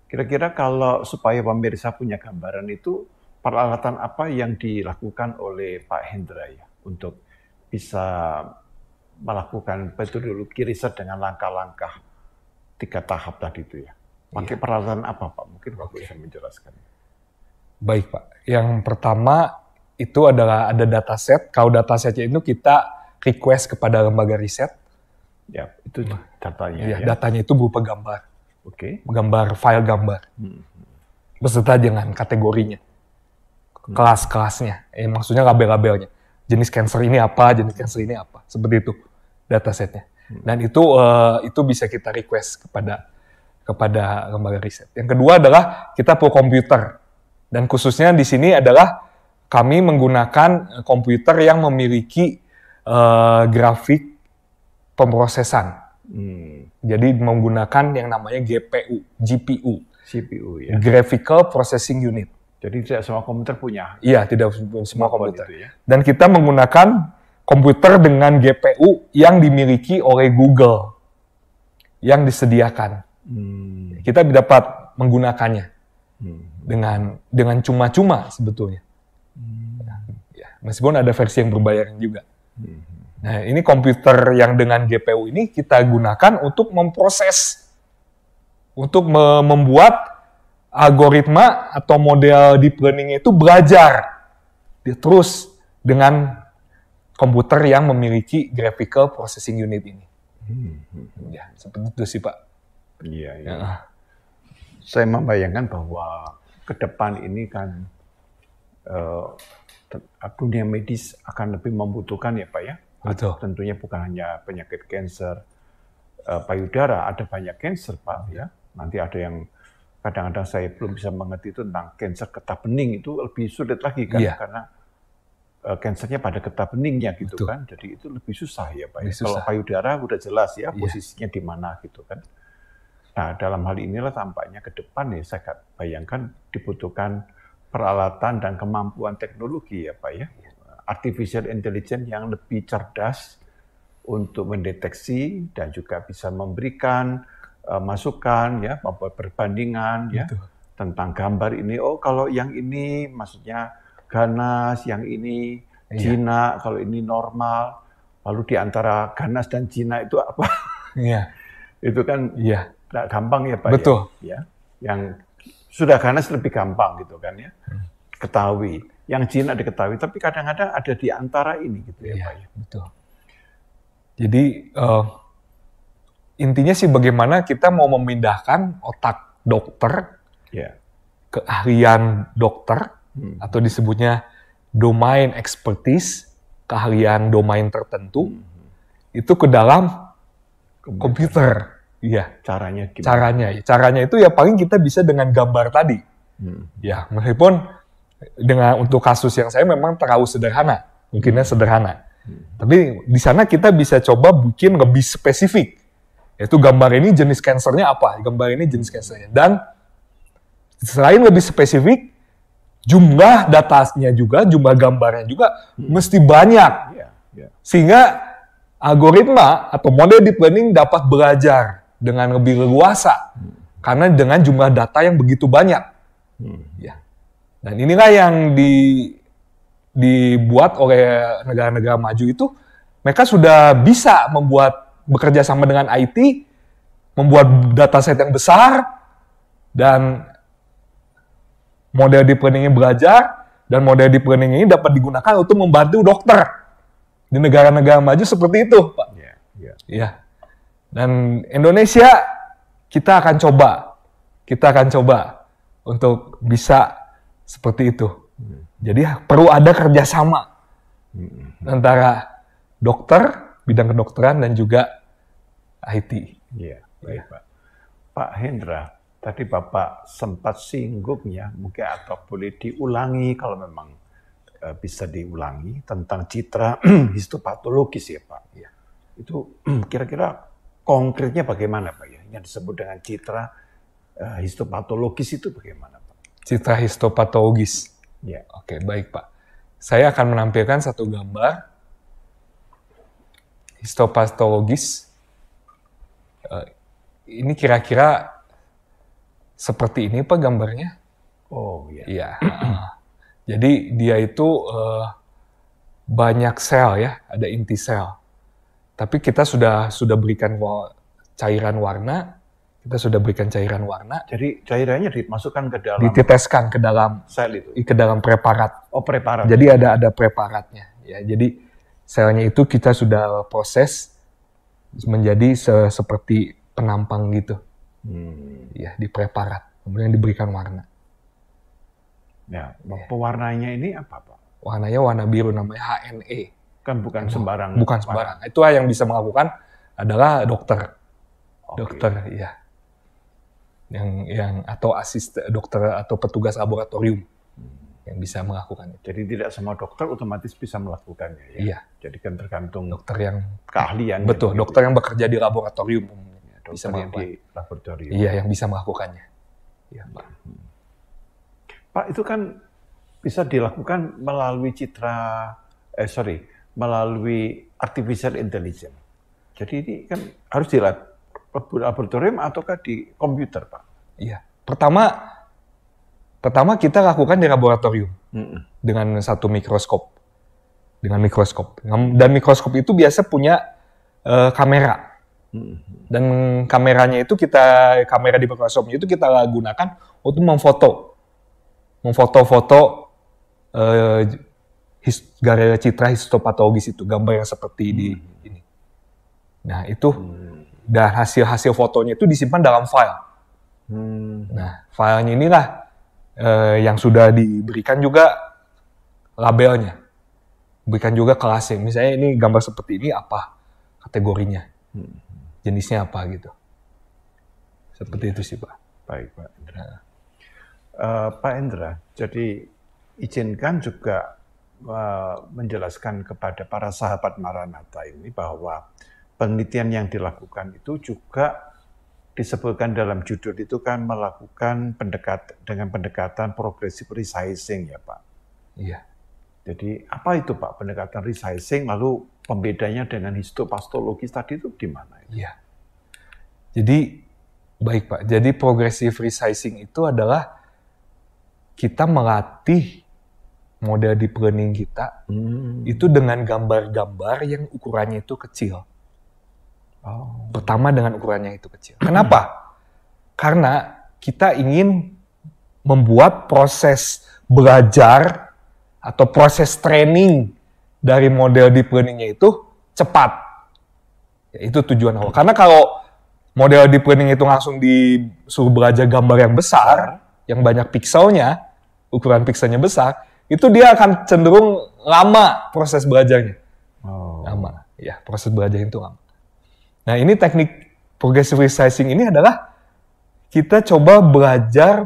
Kira-kira kalau supaya pemirsa punya gambaran itu, peralatan apa yang dilakukan oleh Pak Hendra ya untuk bisa melakukan metodologi riset dengan langkah-langkah 3 tahap tadi itu ya. Pakai peralatan apa Pak? Mungkin Bapak bisa menjelaskan. Baik Pak, yang pertama itu adalah ada dataset. Kalau datasetnya itu kita request kepada lembaga riset. Ya, itu datanya. Ya, datanya itu berupa gambar. Oke. Gambar, file gambar. Beserta dengan kategorinya. Kelas-kelasnya. Maksudnya label-labelnya. Jenis cancer ini apa, jenis cancer ini apa. Seperti itu datasetnya. Dan itu bisa kita request kepada lembaga riset. Yang kedua adalah kita perlu komputer. Dan khususnya di sini adalah kami menggunakan komputer yang memiliki grafik pemrosesan. Jadi menggunakan yang namanya GPU, ya. Graphical Processing Unit. Jadi tidak semua komputer punya. Iya, tidak semua komputer. Itu, ya? Dan kita menggunakan komputer dengan GPU yang dimiliki oleh Google, yang disediakan. Kita dapat menggunakannya dengan cuma-cuma sebetulnya. Ya, meskipun ada versi yang berbayar juga. Nah, ini komputer yang dengan GPU ini kita gunakan untuk memproses, untuk membuat algoritma atau model deep learning itu belajar terus dengan komputer yang memiliki graphical processing unit ini. Ya, seperti itu sih Pak. Iya. Ya. Saya membayangkan bahwa ke depan ini kan dunia medis akan lebih membutuhkan ya Pak ya. Betul. Tentunya bukan hanya penyakit kanker payudara, ada banyak kanker Pak ya. Nanti ada yang kadang-kadang saya belum bisa mengerti itu tentang kanker getah bening, itu lebih sulit lagi kan karena kansernya pada getah beningnya gitu Betul. kan. Jadi itu lebih susah ya Pak. Lebih Kalau susah. payudara udah jelas ya Iya. posisinya di mana gitu kan. Nah dalam hal inilah tampaknya ke depan ya saya bayangkan dibutuhkan peralatan dan kemampuan teknologi ya Pak ya. Artificial intelligence yang lebih cerdas untuk mendeteksi dan juga bisa memberikan masukan ya, membuat perbandingan ya tentang gambar ini. Oh kalau yang ini maksudnya ganas, yang ini jinak, kalau ini normal. Lalu di antara ganas dan jinak itu apa? Iya. Itu kan Iya. nggak gampang ya Pak. Betul. Ya. Yang sudah ganas lebih gampang gitu kan ya. Ketahui. Yang jinak diketahui, tapi kadang-kadang ada di antara ini gitu ya Iya, Pak ya. betul. Jadi intinya sih bagaimana kita mau memindahkan otak dokter, Ya. keahlian dokter, atau disebutnya domain expertise, keahlian domain tertentu, itu ke dalam komputer. Iya, Caranya gimana? caranya itu ya paling kita bisa dengan gambar tadi. Ya, meskipun untuk kasus yang saya memang terlalu sederhana, mungkinnya sederhana. Tapi di sana kita bisa coba bikin lebih spesifik. Yaitu gambar ini jenis kansernya apa, gambar ini jenis kansernya. Dan selain lebih spesifik, jumlah datanya juga, jumlah gambarnya juga mesti banyak. Ya, ya. Sehingga algoritma atau model deep learning dapat belajar dengan lebih leluasa. Karena dengan jumlah data yang begitu banyak. Ya. Dan inilah yang dibuat oleh negara-negara maju itu, mereka sudah bisa bekerja sama dengan IT, membuat dataset yang besar, dan model deep learning ini belajar, dan model deep learning ini dapat digunakan untuk membantu dokter di negara-negara maju seperti itu, Pak. Ya, ya. Ya. Dan Indonesia kita akan coba untuk bisa seperti itu. Jadi perlu ada kerjasama antara dokter, bidang kedokteran, dan juga IT. Iya, baik Pak. Pak Hendra, tadi Bapak sempat singgung ya, mungkin atau boleh diulangi kalau memang bisa diulangi tentang citra histopatologis ya Pak. Ya. Itu kira-kira konkretnya bagaimana Pak ya? Yang disebut dengan citra histopatologis itu bagaimana Pak? Citra histopatologis. Ya. Oke, baik Pak. Saya akan menampilkan satu gambar histopatologis. Ini kira-kira seperti ini Pak gambarnya. Oh iya. Iya. Jadi dia itu banyak sel ya, ada inti sel. Tapi kita sudah berikan cairan warna. Jadi cairannya dimasukkan ke dalam Diteteskan ke dalam sel itu. ke dalam preparat. Oh preparat. Jadi ada preparatnya. Ya, jadi selnya itu kita sudah proses menjadi seperti penampang gitu. Ya, di preparat. Kemudian diberikan warna. Ya, pewarnanya ini apa Pak? Warnanya warna biru, namanya HNE. Kan bukan sembarang. Bukan sembarang. Itu yang bisa melakukan adalah dokter. Oke. Dokter, iya. Yang atau dokter atau petugas laboratorium yang bisa melakukan itu. Jadi tidak semua dokter otomatis bisa melakukannya ya. Iya. Jadi kan tergantung Dokter yang keahlian. betul, dokter yang bekerja di laboratorium bisa dokter yang melakukan. di laboratorium. Iya, yang bisa melakukannya. Iya, Pak. Pak itu kan bisa dilakukan melalui melalui artificial intelligence. Jadi ini kan harus di laboratorium ataukah di komputer, Pak? Iya. Pertama kita lakukan di laboratorium dengan satu mikroskop. Dan mikroskop itu biasa punya kamera. Dan kameranya itu kamera di mikroskopnya itu kita gunakan untuk memfoto-foto citra histopatologis itu, gambar yang seperti di ini. Nah itu, dan hasil fotonya itu disimpan dalam file. Nah filenya inilah yang sudah diberikan juga labelnya, berikan juga kelasnya. Misalnya ini gambar seperti ini apa kategorinya, jenisnya apa gitu. Seperti itu sih Pak. Baik Pak Hendra. Pak Hendra, jadi izinkan juga menjelaskan kepada para sahabat Maranatha ini bahwa penelitian yang dilakukan itu juga disebutkan dalam judul itu kan melakukan dengan pendekatan progressive resizing ya Pak. Iya. Jadi apa itu Pak pendekatan resizing, lalu pembedanya dengan histopatologis tadi itu gimana? Iya. Jadi baik Pak, jadi progressive resizing itu adalah kita melatih model deep learning kita itu dengan gambar-gambar yang ukurannya itu kecil. Pertama dengan ukurannya itu kecil. Kenapa? Karena kita ingin membuat proses belajar atau proses training dari model deep learning-nya itu cepat. Ya, itu tujuan awal. Karena kalau model deep learning itu langsung disuruh belajar gambar yang besar, yang banyak pikselnya, ukuran pikselnya besar, itu dia akan cenderung lama proses belajarnya. Lama. Ya, proses belajar itu lama. Nah, ini teknik progressive resizing ini adalah kita coba belajar,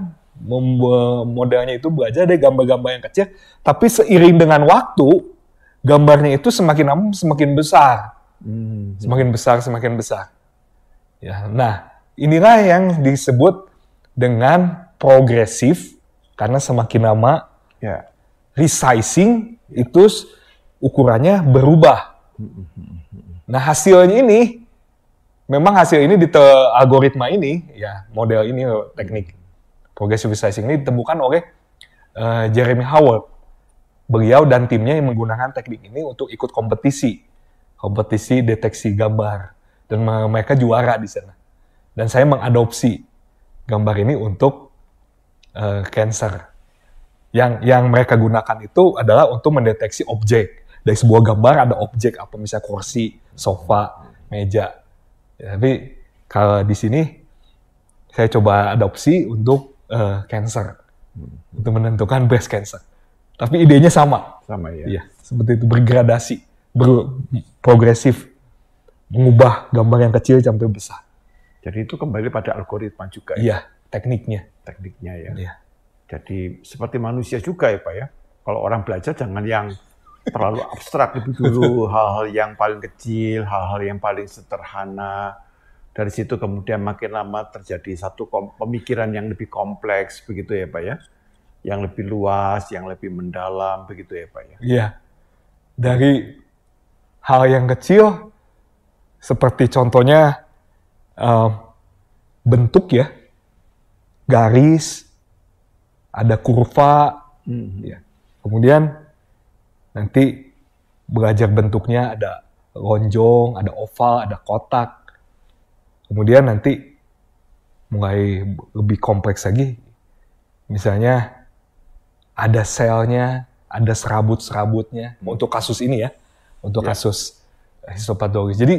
modelnya itu belajar dari gambar-gambar yang kecil, tapi seiring dengan waktu, gambarnya itu semakin lama semakin besar. Semakin besar, semakin besar. Ya, nah, inilah yang disebut dengan progresif, karena semakin lama resizing itu ukurannya berubah. Nah, hasilnya ini, memang hasil ini di algoritma ini, ya model ini, teknik progressive resizing ini ditemukan oleh Jeremy Howard. Beliau dan timnya yang menggunakan teknik ini untuk ikut kompetisi deteksi gambar. Dan mereka juara di sana. Dan saya mengadopsi gambar ini untuk cancer. Yang mereka gunakan itu adalah untuk mendeteksi objek. Dari sebuah gambar ada objek, apa misalnya kursi, sofa, meja. Ya, tapi kalau di sini saya coba adopsi untuk cancer. Untuk menentukan breast cancer. Tapi idenya sama. Sama ya? Iya, seperti itu, bergradasi, progresif. Mengubah gambar yang kecil sampai besar. Jadi itu kembali pada algoritma juga ya? Iya, tekniknya. Tekniknya ya. Iya. Jadi seperti manusia juga ya Pak ya. Kalau orang belajar jangan yang terlalu abstrak lebih dulu, hal-hal yang paling kecil, hal-hal yang paling sederhana. Dari situ kemudian makin lama terjadi satu pemikiran yang lebih kompleks, begitu ya Pak ya. Yang lebih luas, yang lebih mendalam, begitu ya Pak ya. Iya. Dari hal yang kecil, seperti contohnya bentuk ya, garis, ada kurva, ya. Kemudian nanti belajar bentuknya ada lonjong, ada oval, ada kotak. Kemudian nanti mulai lebih kompleks lagi, misalnya ada selnya, ada serabut-serabutnya. Untuk kasus ini ya, untuk kasus histopatologis. Jadi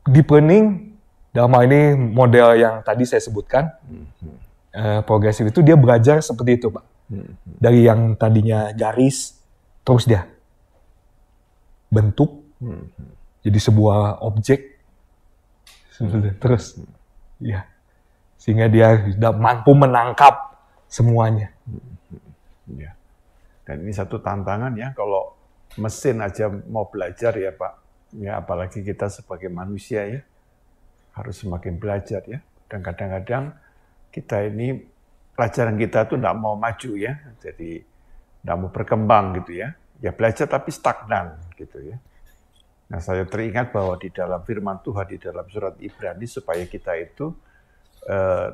deep learning dalam hal ini model yang tadi saya sebutkan, progresif itu dia belajar seperti itu Pak. Dari yang tadinya garis, terus dia bentuk, jadi sebuah objek, terus ya, sehingga dia sudah mampu menangkap semuanya. Ya. Dan ini satu tantangan ya, kalau mesin aja mau belajar ya Pak, ya apalagi kita sebagai manusia ya, harus semakin belajar ya. Dan kadang-kadang kita ini, pelajaran kita tuh nggak mau maju ya, jadi nggak mau berkembang gitu ya. Ya belajar tapi stagnan gitu ya. Nah saya teringat bahwa di dalam firman Tuhan, di dalam surat Ibrani, supaya kita itu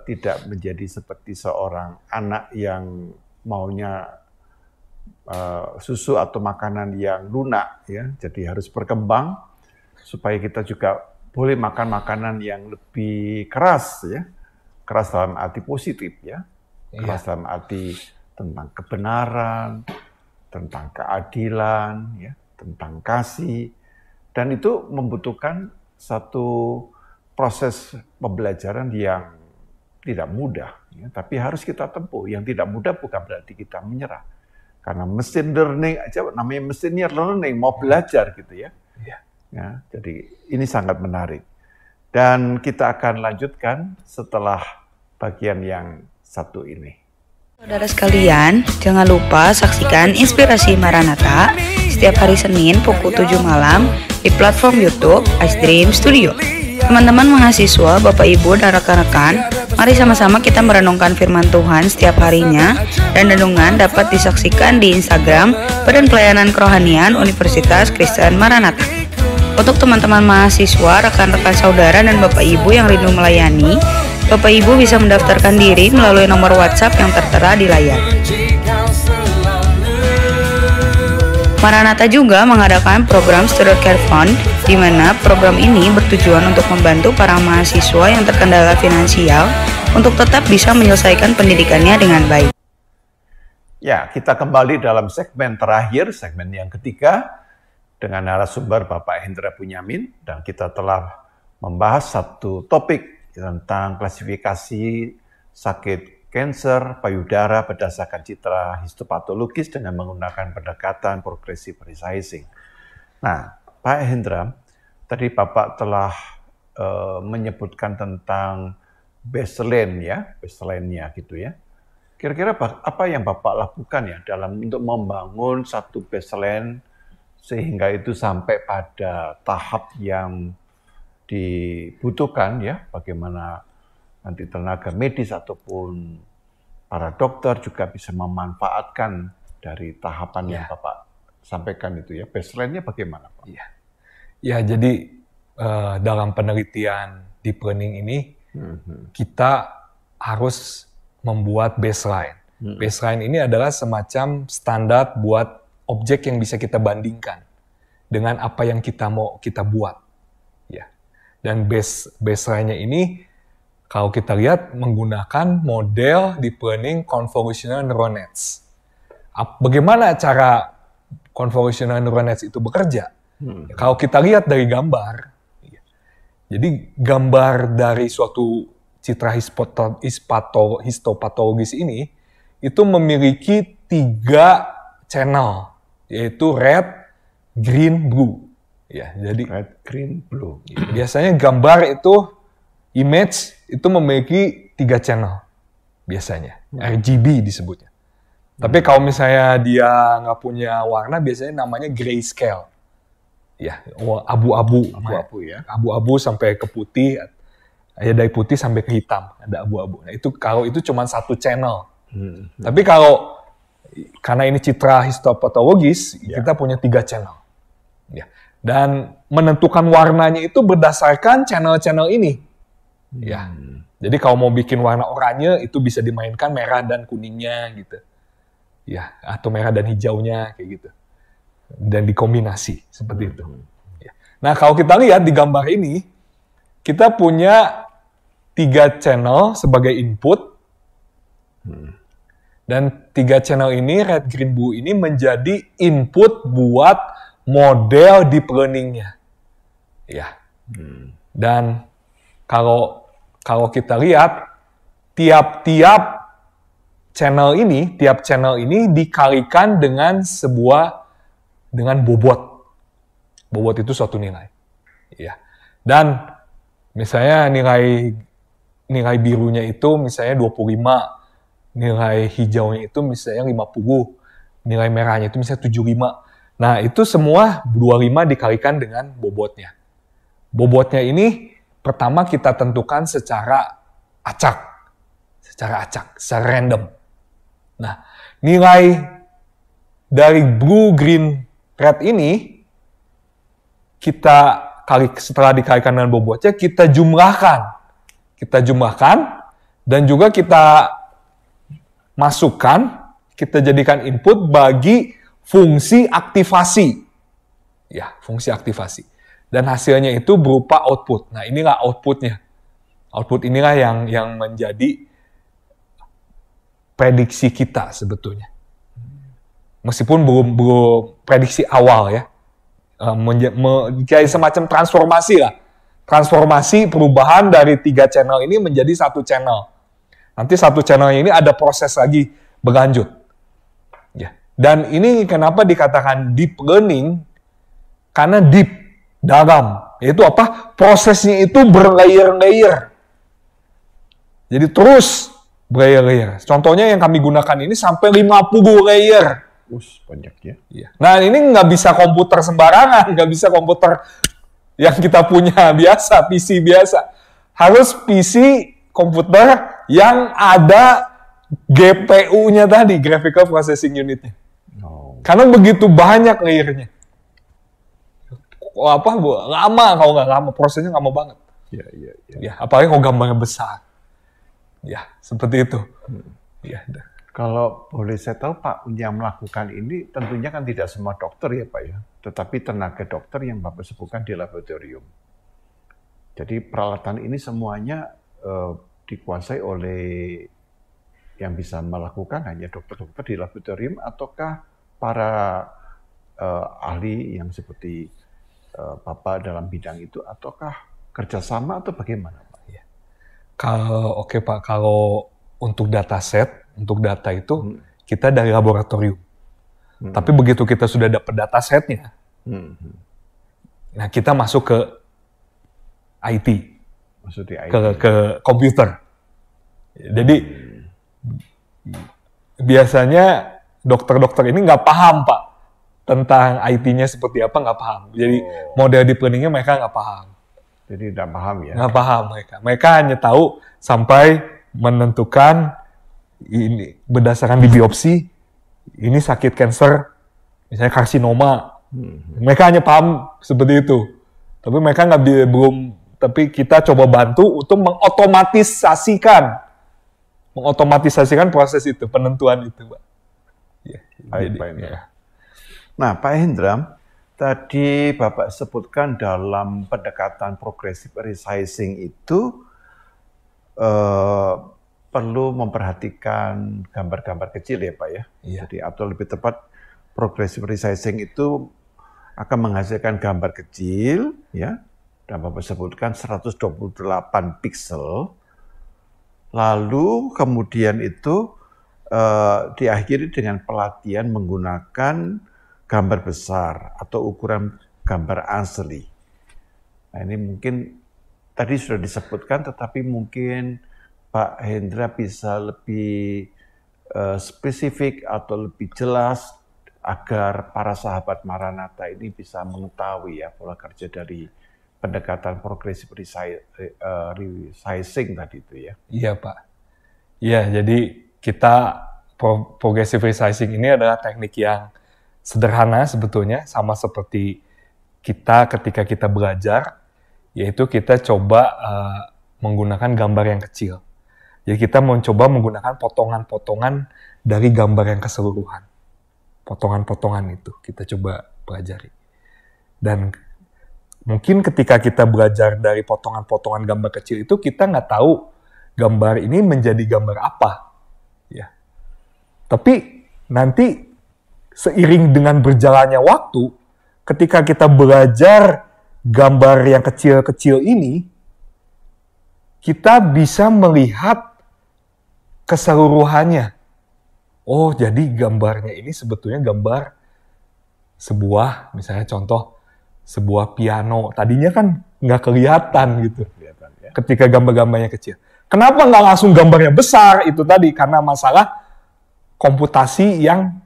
tidak menjadi seperti seorang anak yang maunya susu atau makanan yang lunak ya. Jadi harus berkembang supaya kita juga boleh makan makanan yang lebih keras ya. Keras dalam arti positif ya. Keras dalam arti tentang kebenaran, tentang keadilan ya, tentang kasih. Dan itu membutuhkan satu proses pembelajaran yang tidak mudah, ya, tapi harus kita tempuh. Yang tidak mudah bukan berarti kita menyerah. Karena mesin learning aja, namanya mesinnya learning, mau belajar gitu ya. Ya, jadi ini sangat menarik. Dan kita akan lanjutkan setelah bagian yang satu ini. Saudara sekalian, jangan lupa saksikan Inspirasi Maranatha setiap hari Senin pukul 7 malam di platform YouTube Ice Dream Studio. Teman-teman mahasiswa, Bapak Ibu, dan rekan-rekan, mari sama-sama kita merenungkan firman Tuhan setiap harinya, dan renungan dapat disaksikan di Instagram Badan Pelayanan Kerohanian Universitas Kristen Maranatha. Untuk teman-teman mahasiswa, rekan-rekan saudara, dan Bapak Ibu yang rindu melayani, Bapak Ibu bisa mendaftarkan diri melalui nomor WhatsApp yang tertera di layar. Maranatha juga mengadakan program Student Care Fund, di mana program ini bertujuan untuk membantu para mahasiswa yang terkendala finansial untuk tetap bisa menyelesaikan pendidikannya dengan baik. Ya, kita kembali dalam segmen terakhir, segmen yang ketiga, dengan narasumber Bapak Hendra Bunyamin, dan kita telah membahas satu topik tentang klasifikasi sakit kanker payudara berdasarkan citra histopatologis dengan menggunakan pendekatan progressive resizing. Nah, Pak Hendra, tadi Bapak telah menyebutkan tentang baseline-nya gitu ya. Kira-kira apa yang Bapak lakukan ya dalam untuk membangun satu baseline sehingga itu sampai pada tahap yang dibutuhkan ya, bagaimana nanti tenaga medis ataupun para dokter juga bisa memanfaatkan dari tahapan yang Bapak sampaikan itu ya. Baseline-nya bagaimana, Pak? Ya, jadi dalam penelitian deep learning ini kita harus membuat baseline. Baseline ini adalah semacam standar buat objek yang bisa kita bandingkan dengan apa yang kita mau kita buat. Dan baseline-nya ini kalau kita lihat menggunakan model deep learning convolutional neural nets. Bagaimana cara convolutional neural nets itu bekerja? Kalau kita lihat dari gambar, jadi gambar dari suatu citra histopatologis ini itu memiliki 3 channel, yaitu red, green, blue. Ya, jadi red, green, blue. Biasanya gambar itu image itu memiliki 3 channel biasanya, RGB disebutnya. Tapi kalau misalnya dia nggak punya warna, biasanya namanya grayscale. Ya, abu-abu ya. Abu-abu sampai ke putih, ya dari putih sampai ke hitam, ada abu-abu. Nah, itu kalau itu cuma 1 channel. Tapi kalau karena ini citra histopatologis, kita punya 3 channel. Ya. Dan menentukan warnanya itu berdasarkan channel-channel ini. Ya. Jadi kalau mau bikin warna oranye itu bisa dimainkan merah dan kuningnya gitu. Ya, atau merah dan hijaunya kayak gitu. Dan dikombinasi seperti itu. Ya. Nah, kalau kita lihat di gambar ini, kita punya 3 channel sebagai input. Dan 3 channel ini, red, green, blue ini menjadi input buat model deep learning-nya. Ya. Dan kalau kita lihat tiap channel ini dikalikan dengan bobot. Bobot itu suatu nilai. Ya. Dan misalnya nilai birunya itu misalnya 25, nilai hijaunya itu misalnya 50, nilai merahnya itu misalnya 75. Nah, itu semua 25 dikalikan dengan bobotnya. Bobotnya ini pertama kita tentukan secara acak, secara random. Nah, nilai dari blue, green, red ini setelah dikalikan dengan bobotnya kita jumlahkan. Dan juga kita masukkan, kita jadikan input bagi fungsi aktivasi. Ya, fungsi aktivasi. Dan hasilnya itu berupa output. Nah, inilah outputnya. Output inilah yang menjadi prediksi kita sebetulnya. Meskipun belum prediksi awal ya. Kayak semacam transformasi lah. Transformasi perubahan dari 3 channel ini menjadi 1 channel. Nanti 1 channel ini ada proses lagi berlanjut. Ya. Dan ini kenapa dikatakan deep learning? Karena deep, dalam. Yaitu apa? Prosesnya itu berlayer-layer. Jadi terus Berlayer-layer. Contohnya yang kami gunakan ini sampai 50 layer. Banyak ya. Iya. Nah ini nggak bisa komputer sembarangan, nggak bisa komputer yang kita punya biasa, PC biasa. Harus PC komputer yang ada GPU-nya tadi, Graphical Processing Unit-nya. Karena begitu banyak layernya. Lama kalau nggak lama, prosesnya lama banget. Iya. Ya, apalagi kalau gambarnya besar. Ya, seperti itu. Ya. Kalau boleh saya tahu Pak, yang melakukan ini tentunya kan tidak semua dokter ya Pak ya, tetapi tenaga dokter yang Bapak sebutkan di laboratorium. Jadi peralatan ini semuanya dikuasai oleh yang bisa melakukan hanya dokter-dokter di laboratorium ataukah para ahli yang seperti Bapak dalam bidang itu ataukah kerjasama atau bagaimana Pak? Ya. Oke Pak, kalau untuk dataset, untuk data itu kita dari laboratorium. Tapi begitu kita sudah dapat datasetnya, nah kita masuk ke IT, ke komputer. Jadi biasanya dokter-dokter ini nggak paham Pak tentang IT-nya seperti apa, nggak paham. Jadi model deep learning-nya mereka nggak paham. Jadi tidak paham ya? Nggak paham mereka. Mereka hanya tahu sampai menentukan ini berdasarkan di biopsi ini sakit kanker, misalnya karsinoma. Mereka hanya paham seperti itu. Tapi mereka tapi kita coba bantu untuk mengotomatisasikan proses itu, penentuan itu, Pak. Ya, Nah, Pak Hendra, tadi Bapak sebutkan dalam pendekatan progressive resizing itu perlu memperhatikan gambar-gambar kecil ya Pak ya. Iya. Jadi atau lebih tepat progressive resizing itu akan menghasilkan gambar kecil ya. Dan Bapak sebutkan 128 pixel. Lalu kemudian itu diakhiri dengan pelatihan menggunakan gambar besar atau ukuran gambar asli. Nah ini mungkin tadi sudah disebutkan, tetapi mungkin Pak Hendra bisa lebih spesifik atau lebih jelas agar para sahabat Maranatha ini bisa mengetahui ya pola kerja dari pendekatan progressive resizing tadi itu ya. Iya Pak. Iya, jadi kita progressive resizing ini adalah teknik yang sederhana sebetulnya, sama seperti kita ketika kita belajar, yaitu kita coba menggunakan gambar yang kecil. Jadi kita mencoba menggunakan potongan-potongan dari gambar yang keseluruhan. Potongan-potongan itu kita coba pelajari. Dan mungkin ketika kita belajar dari potongan-potongan gambar kecil itu, kita nggak tahu gambar ini menjadi gambar apa. Ya. Tapi nanti seiring dengan berjalannya waktu, ketika kita belajar gambar yang kecil-kecil ini, kita bisa melihat keseluruhannya. Oh, jadi gambarnya ini sebetulnya gambar sebuah, misalnya contoh, sebuah piano. Tadinya kan nggak kelihatan gitu. Ketika gambar-gambarnya kecil. Kenapa nggak langsung gambarnya besar? Itu tadi, karena masalah komputasi yang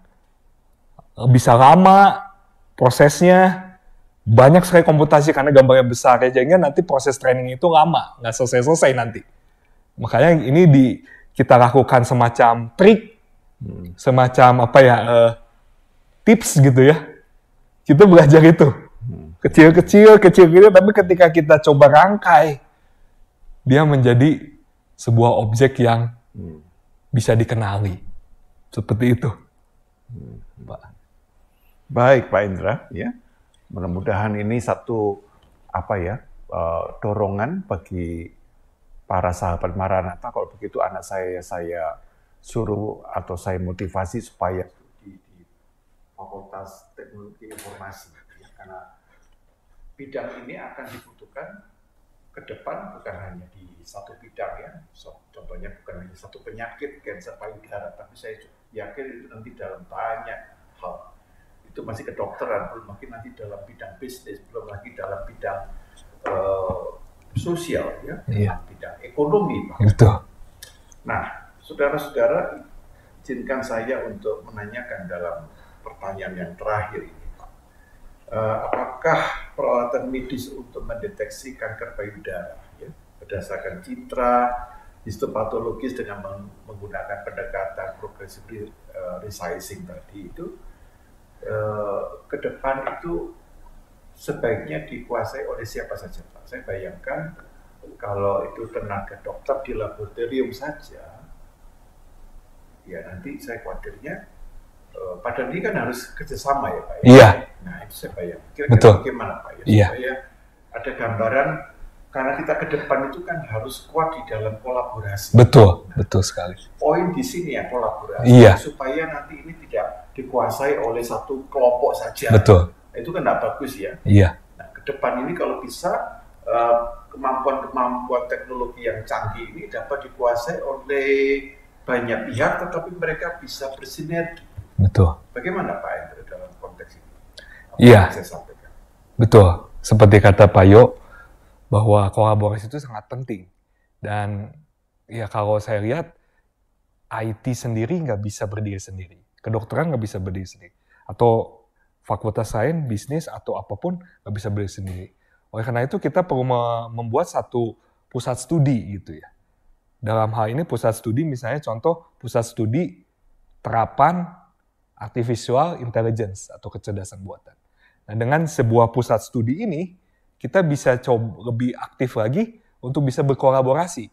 bisa lama, prosesnya banyak sekali komputasi karena gambarnya besar. Ya, jadi nanti proses training itu lama, nggak selesai-selesai nanti. Makanya ini kita lakukan semacam trik, semacam tips gitu ya. Kita belajar itu. Kecil-kecil, tapi ketika kita coba rangkai, dia menjadi sebuah objek yang bisa dikenali. Seperti itu. Baik Pak Indra, ya. Mudah-mudahan ini satu dorongan bagi para sahabat Maranatha. Kalau begitu anak saya suruh atau saya motivasi supaya studi di Fakultas Teknologi Informasi, ya, karena bidang ini akan dibutuhkan ke depan bukan hanya di satu bidang ya. Contohnya bukan hanya satu penyakit kanker payudara, tapi saya yakin itu nanti dalam banyak hal. Itu masih kedokteran, belum lagi nanti dalam bidang bisnis, belum lagi dalam bidang sosial ya, bidang ekonomi. Betul. Nah, Saudara-saudara, izinkan saya untuk menanyakan dalam pertanyaan yang terakhir ini. Apakah peralatan medis untuk mendeteksi kanker payudara ya, berdasarkan citra histopatologis dengan menggunakan pendekatan progressive resizing tadi itu ke depan itu sebaiknya dikuasai oleh siapa saja Pak? Saya bayangkan kalau itu tenaga dokter di laboratorium saja, ya nanti saya khawatirnya padahal ini kan harus kerjasama ya Pak. Iya. Nah itu saya bayangkan. Betul. Kira-kira bagaimana Pak ya? Iya. Supaya ada gambaran karena kita ke depan itu kan harus kuat di dalam kolaborasi. Betul, betul sekali. Poin di sini ya kolaborasi. Iya. Supaya nanti ini tidak dikuasai oleh satu kelompok saja. Betul. Nah, itu kan tidak bagus ya. Iya. Nah, ke depan ini kalau bisa kemampuan teknologi yang canggih ini dapat dikuasai oleh banyak pihak, tetapi mereka bisa bersinergi. Betul. Bagaimana Pak Hendra dalam konteks ini? Iya. Saya sampaikan. Betul. Seperti kata Pak Yo, bahwa kolaborasi itu sangat penting. Dan ya kalau saya lihat, IT sendiri nggak bisa berdiri sendiri. Kedokteran nggak bisa berdiri sendiri. Atau fakultas sains, bisnis, atau apapun nggak bisa berdiri sendiri. Oleh karena itu kita perlu membuat satu pusat studi gitu ya. Dalam hal ini pusat studi misalnya contoh pusat studi terapan artificial intelligence atau kecerdasan buatan. Nah dengan sebuah pusat studi ini kita bisa coba lebih aktif lagi untuk bisa berkolaborasi.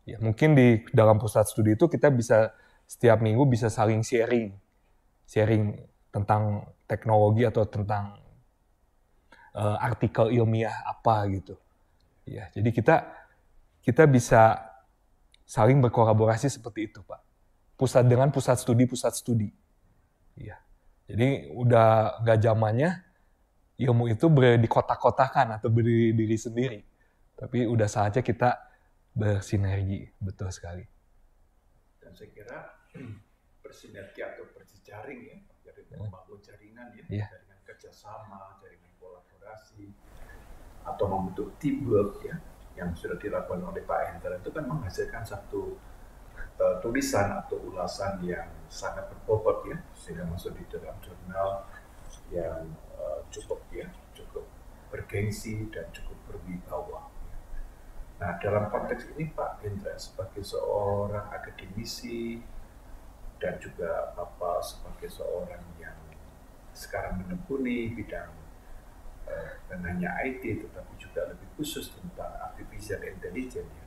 Ya, mungkin di dalam pusat studi itu kita bisa setiap minggu bisa saling sharing tentang teknologi atau tentang artikel ilmiah apa gitu. Ya, jadi kita bisa saling berkolaborasi seperti itu, Pak. Pusat studi. Ya. Jadi udah nggak zamannya ilmu itu di kotak-kotakan atau berdiri sendiri. Tapi udah saatnya kita bersinergi, betul sekali. Dan saya kira bersinergi atau berjejaring ya, jadi membangun jaringan ya, jaringan kerjasama, jaringan kolaborasi, atau membentuk teamwork ya, yang sudah dilakukan oleh Pak Hendra itu kan menghasilkan satu tulisan atau ulasan yang sangat berbobot ya, sehingga masuk di dalam jurnal yang cukup bergengsi dan cukup berwibawa. Nah dalam konteks ini Pak Hendra sebagai seorang akademisi dan juga Bapak sebagai seorang yang sekarang menekuni bidang dan hanya IT tetapi juga lebih khusus tentang artificial intelligence ya.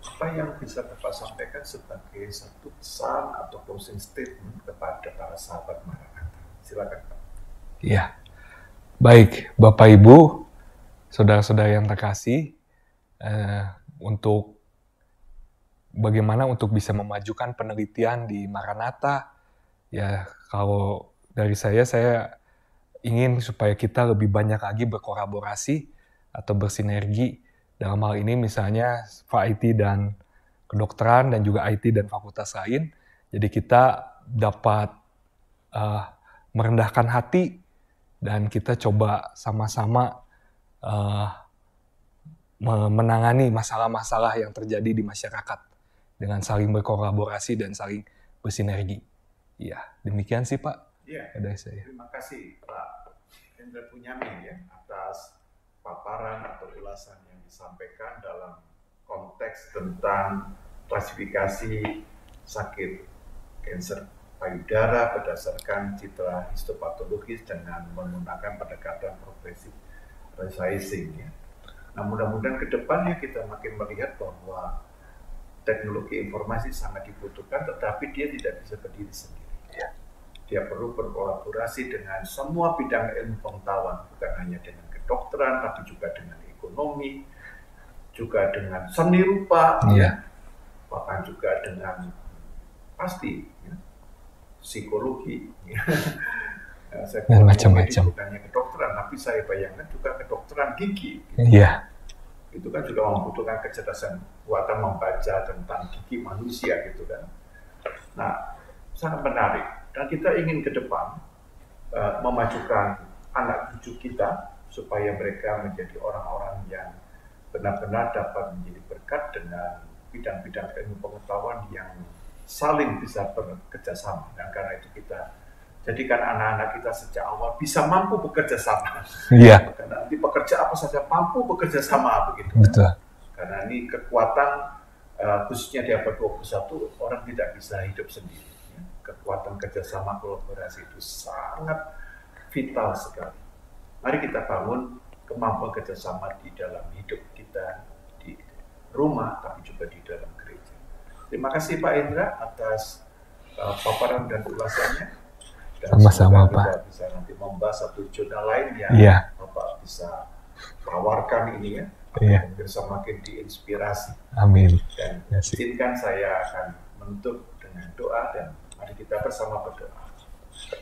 Apa yang bisa Bapak sampaikan sebagai satu pesan atau closing statement kepada para sahabat Maranatha? Silakan Pak. Iya. Baik, Bapak Ibu, saudara-saudara yang terkasih, untuk bagaimana untuk bisa memajukan penelitian di Maranatha, ya kalau dari saya ingin supaya kita lebih banyak lagi berkolaborasi atau bersinergi dalam hal ini misalnya IT dan kedokteran dan juga IT dan fakultas lain. Jadi kita dapat merendahkan hati dan kita coba sama-sama menangani masalah-masalah yang terjadi di masyarakat dengan saling berkolaborasi dan saling bersinergi. Ya, demikian sih Pak. Ya, dari saya. Terima kasih Pak Hendra Punyamin ya atas paparan atau ulasan yang disampaikan dalam konteks tentang klasifikasi sakit kanker payudara berdasarkan citra histopatologis dengan menggunakan pendekatan progressive resizing ya. Nah mudah-mudahan ke depannya kita makin melihat bahwa teknologi informasi sangat dibutuhkan tetapi dia tidak bisa berdiri sendiri. Ya. Dia perlu berkolaborasi dengan semua bidang ilmu pengetahuan, bukan hanya dengan kedokteran, tapi juga dengan ekonomi, juga dengan seni rupa, ya. Bahkan juga dengan pasti ya, psikologi. Ya. Nah, saya macam-macam. Bukan hanya kedokteran, tapi saya bayangkan juga kedokteran gigi. Iya. Itu kan juga membutuhkan kecerdasan buatan membaca tentang gigi manusia gitu kan. Nah, sangat menarik. Dan kita ingin ke depan memajukan anak cucu kita supaya mereka menjadi orang-orang yang benar-benar dapat menjadi berkat dengan bidang-bidang ilmu pengetahuan yang saling bisa bekerja sama. Dan karena itu kita jadikan anak-anak kita sejak awal bisa mampu bekerja sama. Iya. Karena nanti pekerja apa saja mampu bekerja sama begitu. Betul. Karena ini kekuatan khususnya di abad 21 orang tidak bisa hidup sendiri. Kekuatan kerjasama kolaborasi itu sangat vital sekali. Mari kita bangun kemampuan kerjasama di dalam hidup kita di rumah, tapi juga di dalam gereja. Terima kasih Pak Indra atas paparan dan ulasannya. Dan sama-sama Pak. Kita bisa nanti membahas satu jurnal lain yang Bapak bisa tawarkan ini ya. Bisa makin diinspirasi. Amin. Dan izinkan saya akan menutup dengan doa dan mari kita bersama berdoa.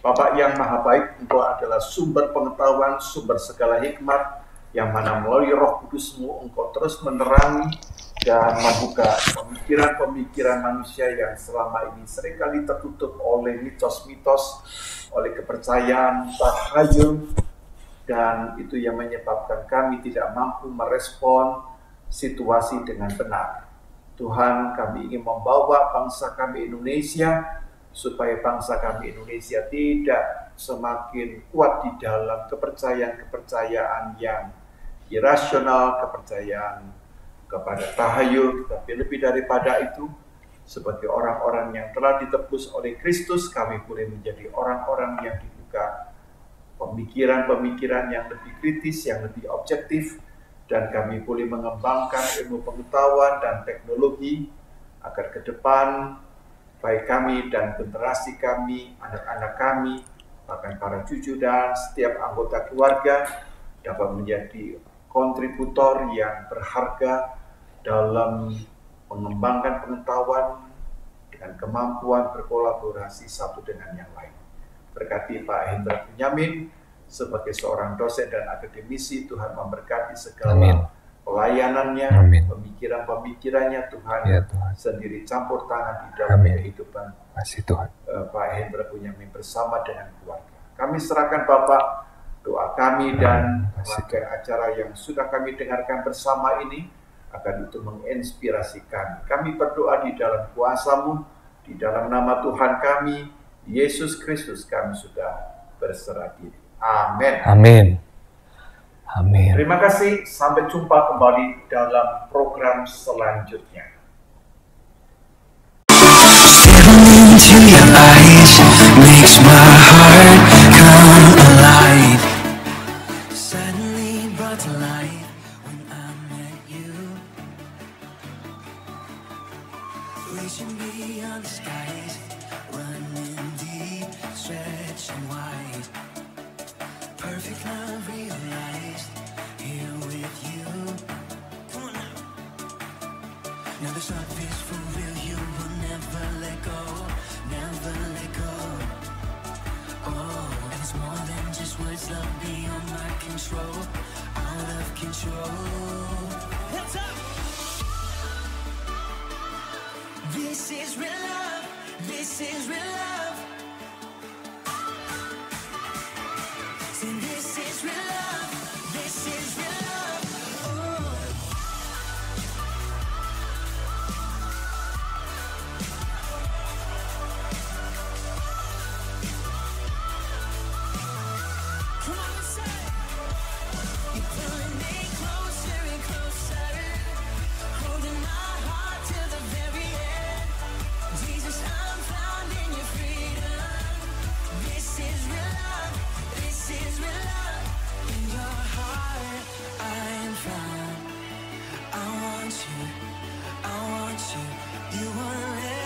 Bapak yang Maha Baik, Engkau adalah sumber pengetahuan, sumber segala hikmat, yang mana melalui Roh Kudus-Mu Engkau terus menerangi dan membuka pemikiran-pemikiran manusia yang selama ini seringkali tertutup oleh mitos-mitos, oleh kepercayaan, tahayul, dan itu yang menyebabkan kami tidak mampu merespon situasi dengan benar. Tuhan, kami ingin membawa bangsa kami Indonesia supaya bangsa kami Indonesia tidak semakin kuat di dalam kepercayaan-kepercayaan yang irasional, kepercayaan kepada tahayul, tapi lebih daripada itu, sebagai orang-orang yang telah ditebus oleh Kristus, kami boleh menjadi orang-orang yang dibuka pemikiran-pemikiran yang lebih kritis, yang lebih objektif, dan kami boleh mengembangkan ilmu pengetahuan dan teknologi agar ke depan baik kami dan generasi kami, anak-anak kami, bahkan para cucu dan setiap anggota keluarga dapat menjadi kontributor yang berharga dalam mengembangkan pengetahuan dengan kemampuan berkolaborasi satu dengan yang lain. Berkati Pak Hendra Bunyamin sebagai seorang dosen dan akademisi, Tuhan memberkati segala pelayanannya, pemikiran-pemikirannya, Tuhan, sendiri campur tangan di dalam kehidupan Pak Hendra Bunyamin bersama dengan keluarga. Kami serahkan Bapak doa kami dan rangkaian acara yang sudah kami dengarkan bersama ini, agar itu menginspirasi kami. Kami berdoa di dalam kuasa-Mu, di dalam nama Tuhan kami, Yesus Kristus, kami sudah berserah diri. Amin. Amin. Amin. Terima kasih. Sampai jumpa kembali dalam program selanjutnya. Into your eyes makes my heart come alive. Suddenly brought to life when I met you. Reaching beyond the skies, running deep, stretching wide. Perfect love realized here with you. Come on now. Now this love is for real. You will never let go, never let go. Oh, and it's more than just words. Love beyond my control, out of control. Hands up. This is real love. This is real love. This is real love, this is real love. Oh. Come on, let's say. You're pulling me closer and closer, holding my heart till the very end. Jesus, I'm found in your freedom. This is real love. This is real love. In your heart I am found. I want you. You wanna live.